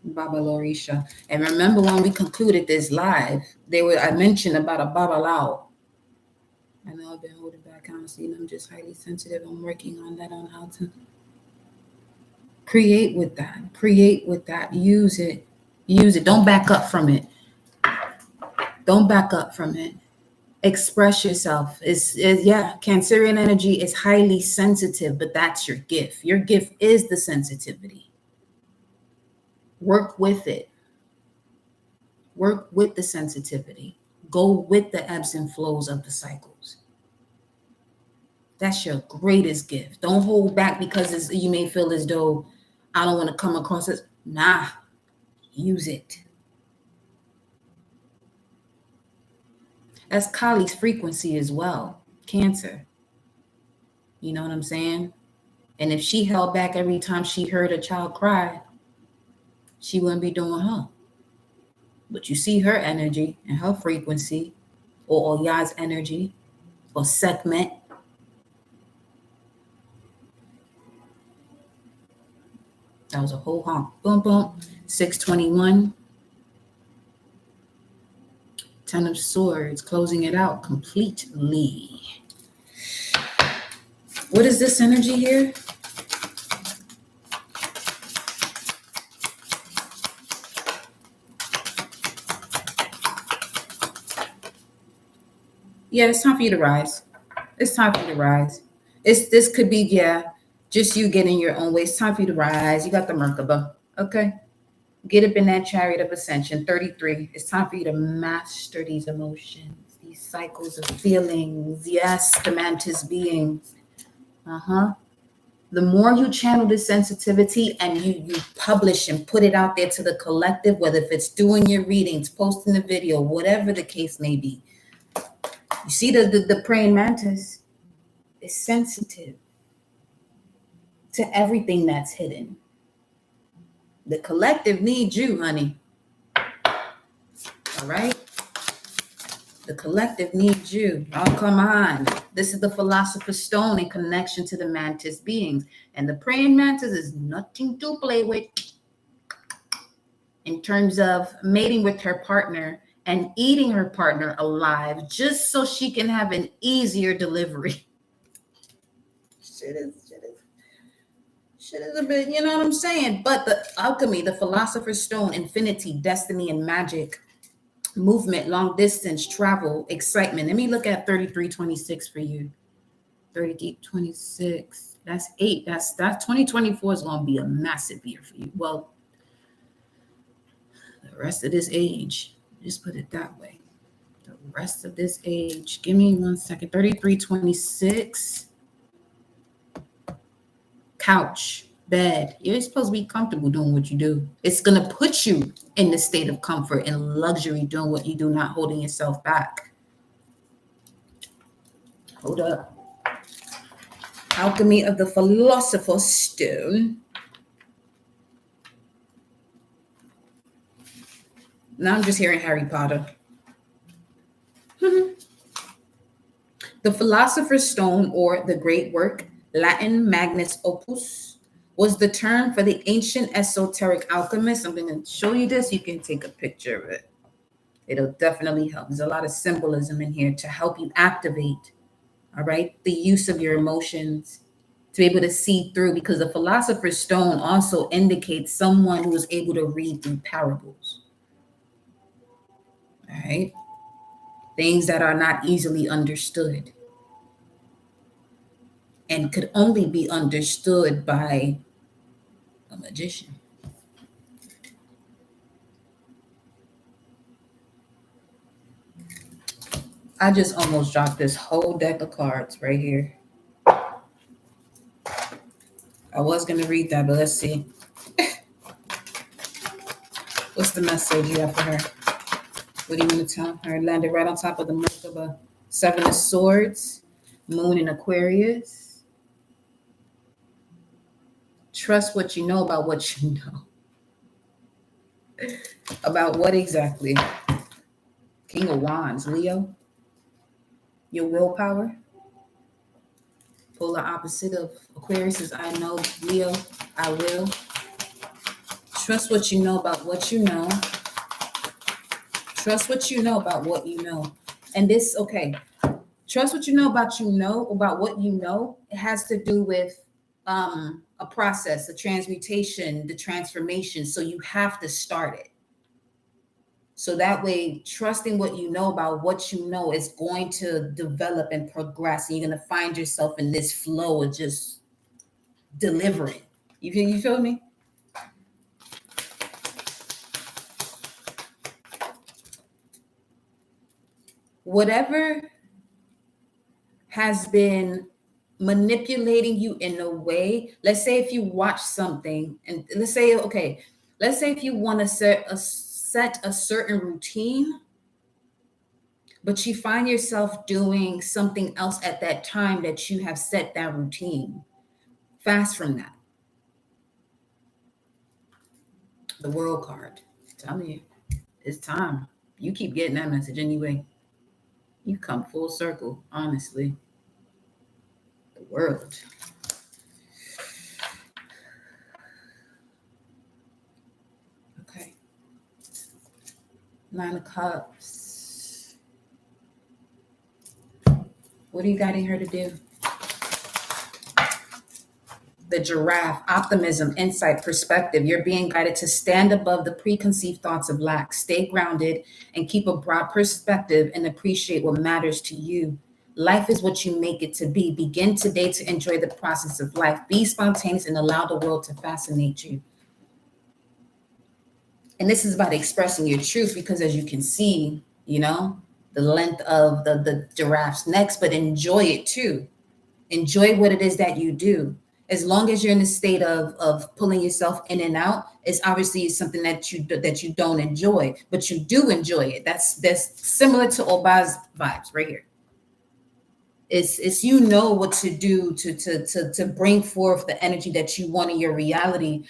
Baba Lorisha. And remember when we concluded this live, I mentioned about a Baba Lao. I know I've been holding back, honestly, and I'm just highly sensitive. I'm working on that, on how to create with that. Create with that. Use it. Use it. Don't back up from it. Don't back up from it. Express yourself. Yeah, Cancerian energy is highly sensitive, but that's your gift. Your gift is the sensitivity. Work with it. Work with the sensitivity. Go with the ebbs and flows of the cycles. That's your greatest gift. Don't hold back because you may feel as though I don't want to come across as, nah, use it. That's Kali's frequency as well. Cancer. You know what I'm saying? And if she held back every time she heard a child cry, she wouldn't be doing her. But you see her energy and her frequency, or Oya's energy, or segment. That was a whole honk. Boom, boom. 621. 10 of Swords, closing it out completely. What is this energy here? Yeah, it's time for you to rise. It's time for you to rise. This could be, yeah, just you getting your own way. It's time for you to rise. You got the Merkaba. Okay. Get up in that chariot of ascension. 33. It's time for you to master these emotions, these cycles of feelings. Yes, the mantis beings. The more you channel this sensitivity and you publish and put it out there to the collective, whether if it's doing your readings, posting the video, whatever the case may be. You see the praying mantis is sensitive to everything that's hidden. The collective needs you, honey. All right? The collective needs you. Oh, come on. This is the Philosopher's Stone in connection to the mantis beings. And the praying mantis is nothing to play with in terms of mating with her partner and eating her partner alive just so she can have an easier delivery. Shit is a bit, you know what I'm saying? But the alchemy, the Philosopher's Stone, infinity, destiny, and magic, movement, long distance, travel, excitement. Let me look at 3326 for you. 3326. That's 8. That's 2024 is going to be a massive year for you. Well, the rest of this age, just put it that way. The rest of this age. Give me 1 second. 3326. Couch, bed. You're supposed to be comfortable doing what you do. It's going to put you in the state of comfort and luxury doing what you do, not holding yourself back. Hold up. Alchemy of the Philosopher's Stone. Now I'm just hearing Harry Potter. The Philosopher's Stone, or the Great Work, Latin Magnus Opus, was the term for the ancient esoteric alchemist. I'm going to show you this. You can take a picture of it. It'll definitely help. There's a lot of symbolism in here to help you activate, all right, the use of your emotions to be able to see through, because the Philosopher's Stone also indicates someone who is able to read through parables, all right? Things that are not easily understood and could only be understood by a magician. I just almost dropped this whole deck of cards right here. I was going to read that, but let's see. What's the message you have for her? What do you want to tell her? Landed right on top of the Merkaba. Seven of Swords, Moon in Aquarius. Trust what you know about what you know. About what exactly? King of Wands, Leo. Your willpower. Polar opposite of Aquarius is I know. Leo, I will. Trust what you know about what you know. Trust what you know about what you know. And this, okay. Trust what you know about what you know. It has to do with a process, a transmutation, the transformation. So you have to start it. So that way, trusting what you know about what you know is going to develop and progress. And you're going to find yourself in this flow of just delivering. You feel me? Whatever has been manipulating you in a way, let's say if you watch something, and let's say if you want to set a certain routine, but you find yourself doing something else at that time that you have set that routine. Fast from that. The World card. I'm telling you, it's time. You keep getting that message anyway. You come full circle, honestly. The World. Okay. Nine of Cups. What are you guiding her to do? The Giraffe, optimism, insight, perspective. You're being guided to stand above the preconceived thoughts of lack, stay grounded, and keep a broad perspective and appreciate what matters to you. Life is what you make it to be. Begin today to enjoy the process of life. Be spontaneous and allow the world to fascinate you. And this is about expressing your truth, because as you can see, the length of the giraffe's neck, but enjoy it too. Enjoy what it is that you do. As long as you're in a state of pulling yourself in and out, it's obviously something that you don't enjoy, but you do enjoy it. That's similar to Oba's vibes right here. It's what to do to bring forth the energy that you want in your reality.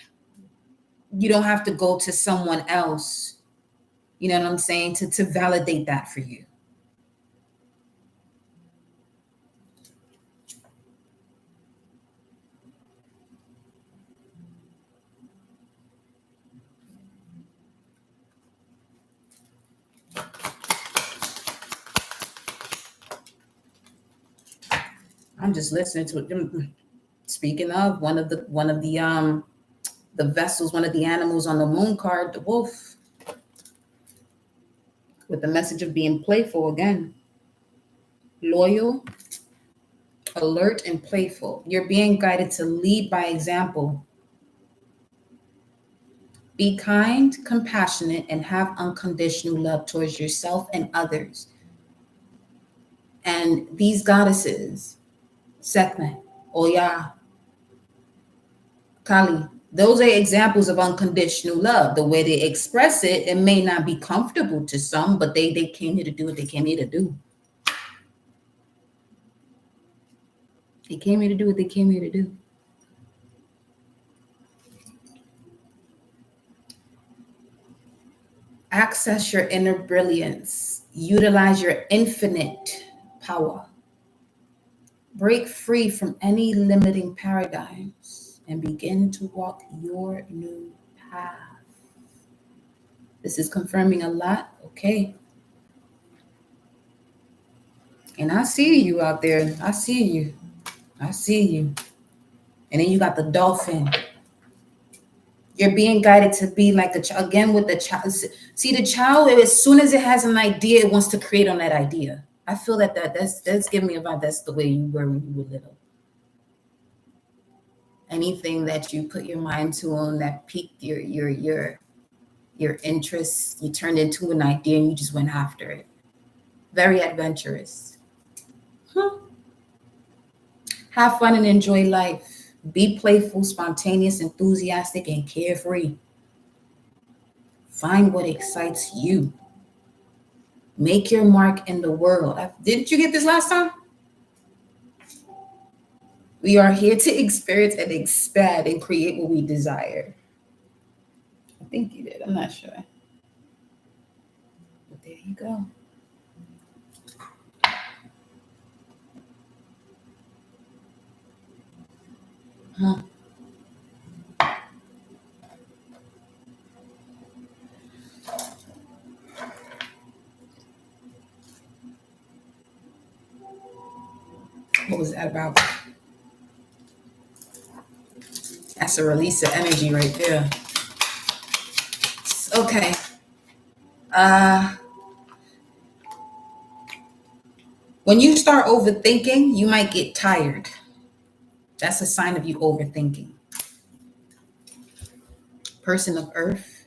You don't have to go to someone else, you know what I'm saying, to validate that for you. I'm just listening to it. Speaking of one of the vessels, one of the animals on the moon card, the wolf, with the message of being playful again. Loyal, alert, and playful. You're being guided to lead by example. Be kind, compassionate, and have unconditional love towards yourself and others. And these goddesses, Sekhmet, Oya, Kali, those are examples of unconditional love. The way they express it, it may not be comfortable to some, but they came here to do what they came here to do. They came here to do what they came here to do. Access your inner brilliance. Utilize your infinite power. Break free from any limiting paradigms and begin to walk your new path. This is confirming a lot. Okay. And I see you out there. I see you. I see you. And then you got the dolphin. You're being guided to be like the child again with the child. See, the child, as soon as it has an idea, it wants to create on that idea. I feel that's giving me a vibe. That's the way you were when you were little. Anything that you put your mind to on that piqued your interest, you turned into an idea and you just went after it. Very adventurous. Have fun and enjoy life. Be playful, spontaneous, enthusiastic, and carefree. Find what excites you. Make your mark in the world. Didn't you get this last time? We are here to experience and expand and create what we desire. I think you did. I'm not sure. But there you go. Huh. What was that about? That's a release of energy right there. Okay. When you start overthinking, you might get tired. That's a sign of you overthinking. Person of earth.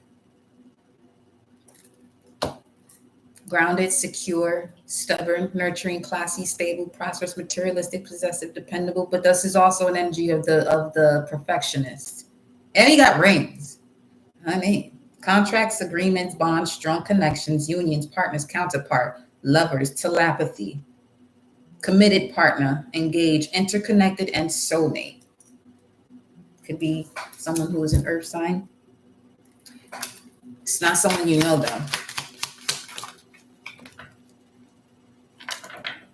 Grounded, secure, stubborn, nurturing, classy, stable, prosperous, materialistic, possessive, dependable. But this is also an energy of the perfectionist. And he got rings. Honey. Contracts, agreements, bonds, strong connections, unions, partners, counterpart, lovers, telepathy, committed partner, engaged, interconnected, and soulmate. Could be someone who is an earth sign. It's not someone you know, though.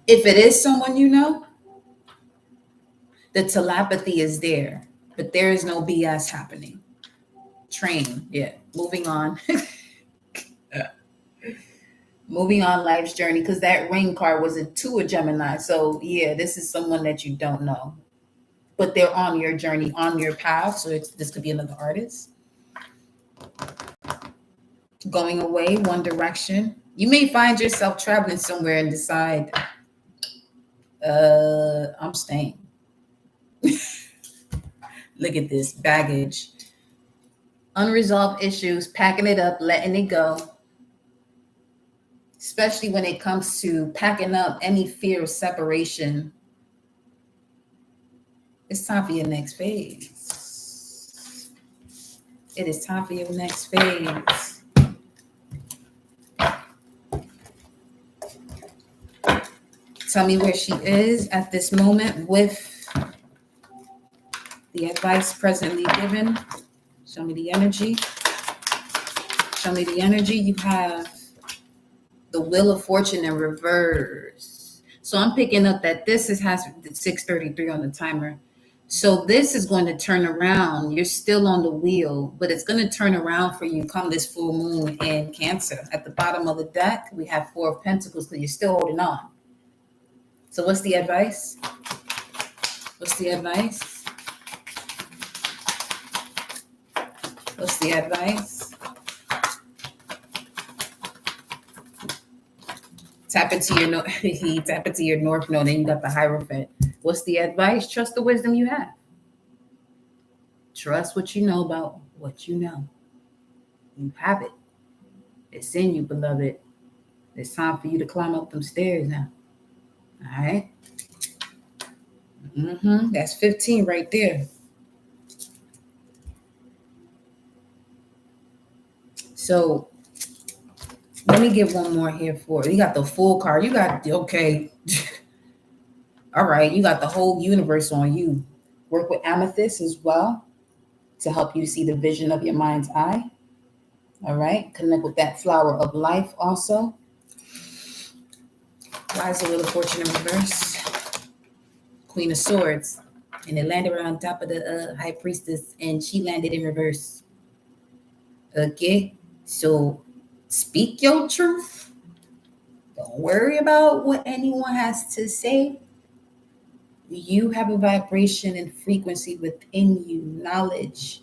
If it is someone you know, the telepathy is there, but there is no BS happening. Train, yeah. Moving on. Moving on life's journey, because that ring card was to a Gemini. So yeah, this is someone that you don't know, but they're on your journey, on your path. So this could be another artist. Going away, one direction. You may find yourself traveling somewhere and decide, I'm staying. Look at this baggage. Unresolved issues, packing it up, letting it go. Especially when it comes to packing up any fear of separation. It's time for your next phase. It is time for your next phase. Tell me where she is at this moment with the advice presently given. Show me the energy. Show me the energy. You have the Wheel of Fortune in reverse. So I'm picking up that this has 6:33 on the timer. So this is going to turn around. You're still on the wheel, but it's going to turn around for you come this full moon in Cancer. At the bottom of the deck, we have 4 of Pentacles because you're still holding on. So what's the advice? What's the advice? What's the advice? Tap into your North Node, and you got the Hierophant. What's the advice? Trust the wisdom you have. Trust what you know about what you know. You have it. It's in you, beloved. It's time for you to climb up them stairs now. All right? That's 15 right there. So let me get one more here for you. You got the full card. You got, okay. All right. You got the whole universe on you. Work with amethyst as well to help you see the vision of your mind's eye. All right. Connect with that flower of life also. Why is the Wheel of Fortune in reverse? Queen of Swords. And it landed right on top of the High Priestess, and she landed in reverse. Okay. So speak your truth. Don't worry about what anyone has to say. You have a vibration and frequency within you, knowledge,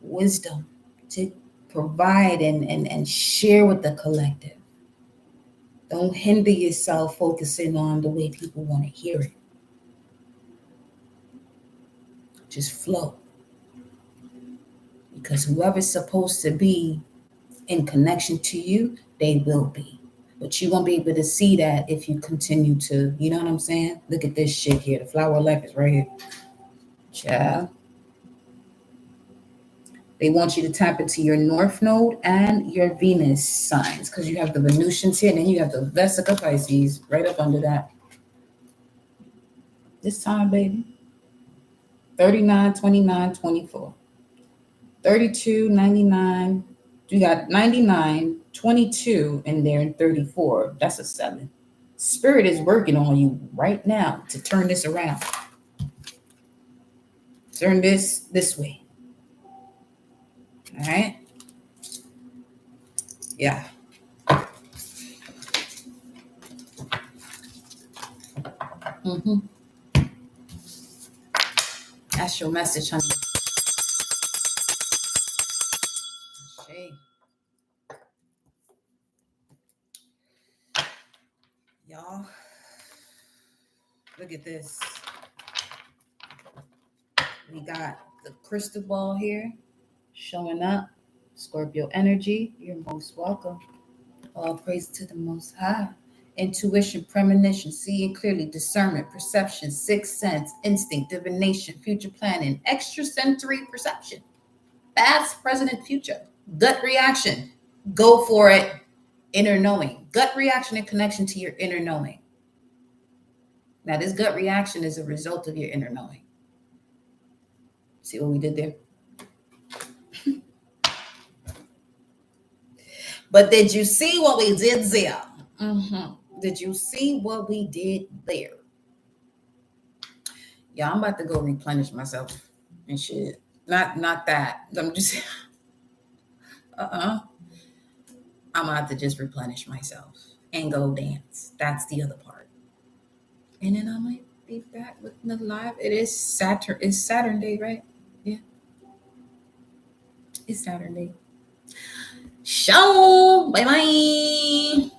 wisdom to provide and share with the collective. Don't hinder yourself focusing on the way people want to hear it. Just flow. Because whoever's supposed to be in connection to you, they will be. But you won't be able to see that if you continue to, you know what I'm saying? Look at this shit here. The flower of life is right here. Child. They want you to tap into your North Node and your Venus signs because you have the Venusians here and then you have the Vesica Pisces right up under that. This time, baby. 39, 29, 24. 32, 99. You got 99, 22 in there, and 34. That's a 7. Spirit is working on you right now to turn this around. Turn this way. All right? Yeah. Mm-hmm. That's your message, honey. Okay. Y'all, look at this. We got the crystal ball here showing up. Scorpio energy, you're most welcome. All praise to the Most High. Intuition, premonition, seeing clearly, discernment, perception, sixth sense, instinct, divination, future planning, extrasensory perception, past, present, and future. Gut reaction, go for it. Inner knowing, gut reaction in connection to your inner knowing. Now, this gut reaction is a result of your inner knowing. See what we did there? But did you see what we did there? Mm-hmm. Did you see what we did there? Yeah, I'm about to go replenish myself and shit. Not that. I'm just I'm about to just replenish myself and go dance. That's the other part. And then I might be back with the live. It is Saturn. It's Saturn Day, right? Yeah. It's Saturn Day. Show. Bye bye.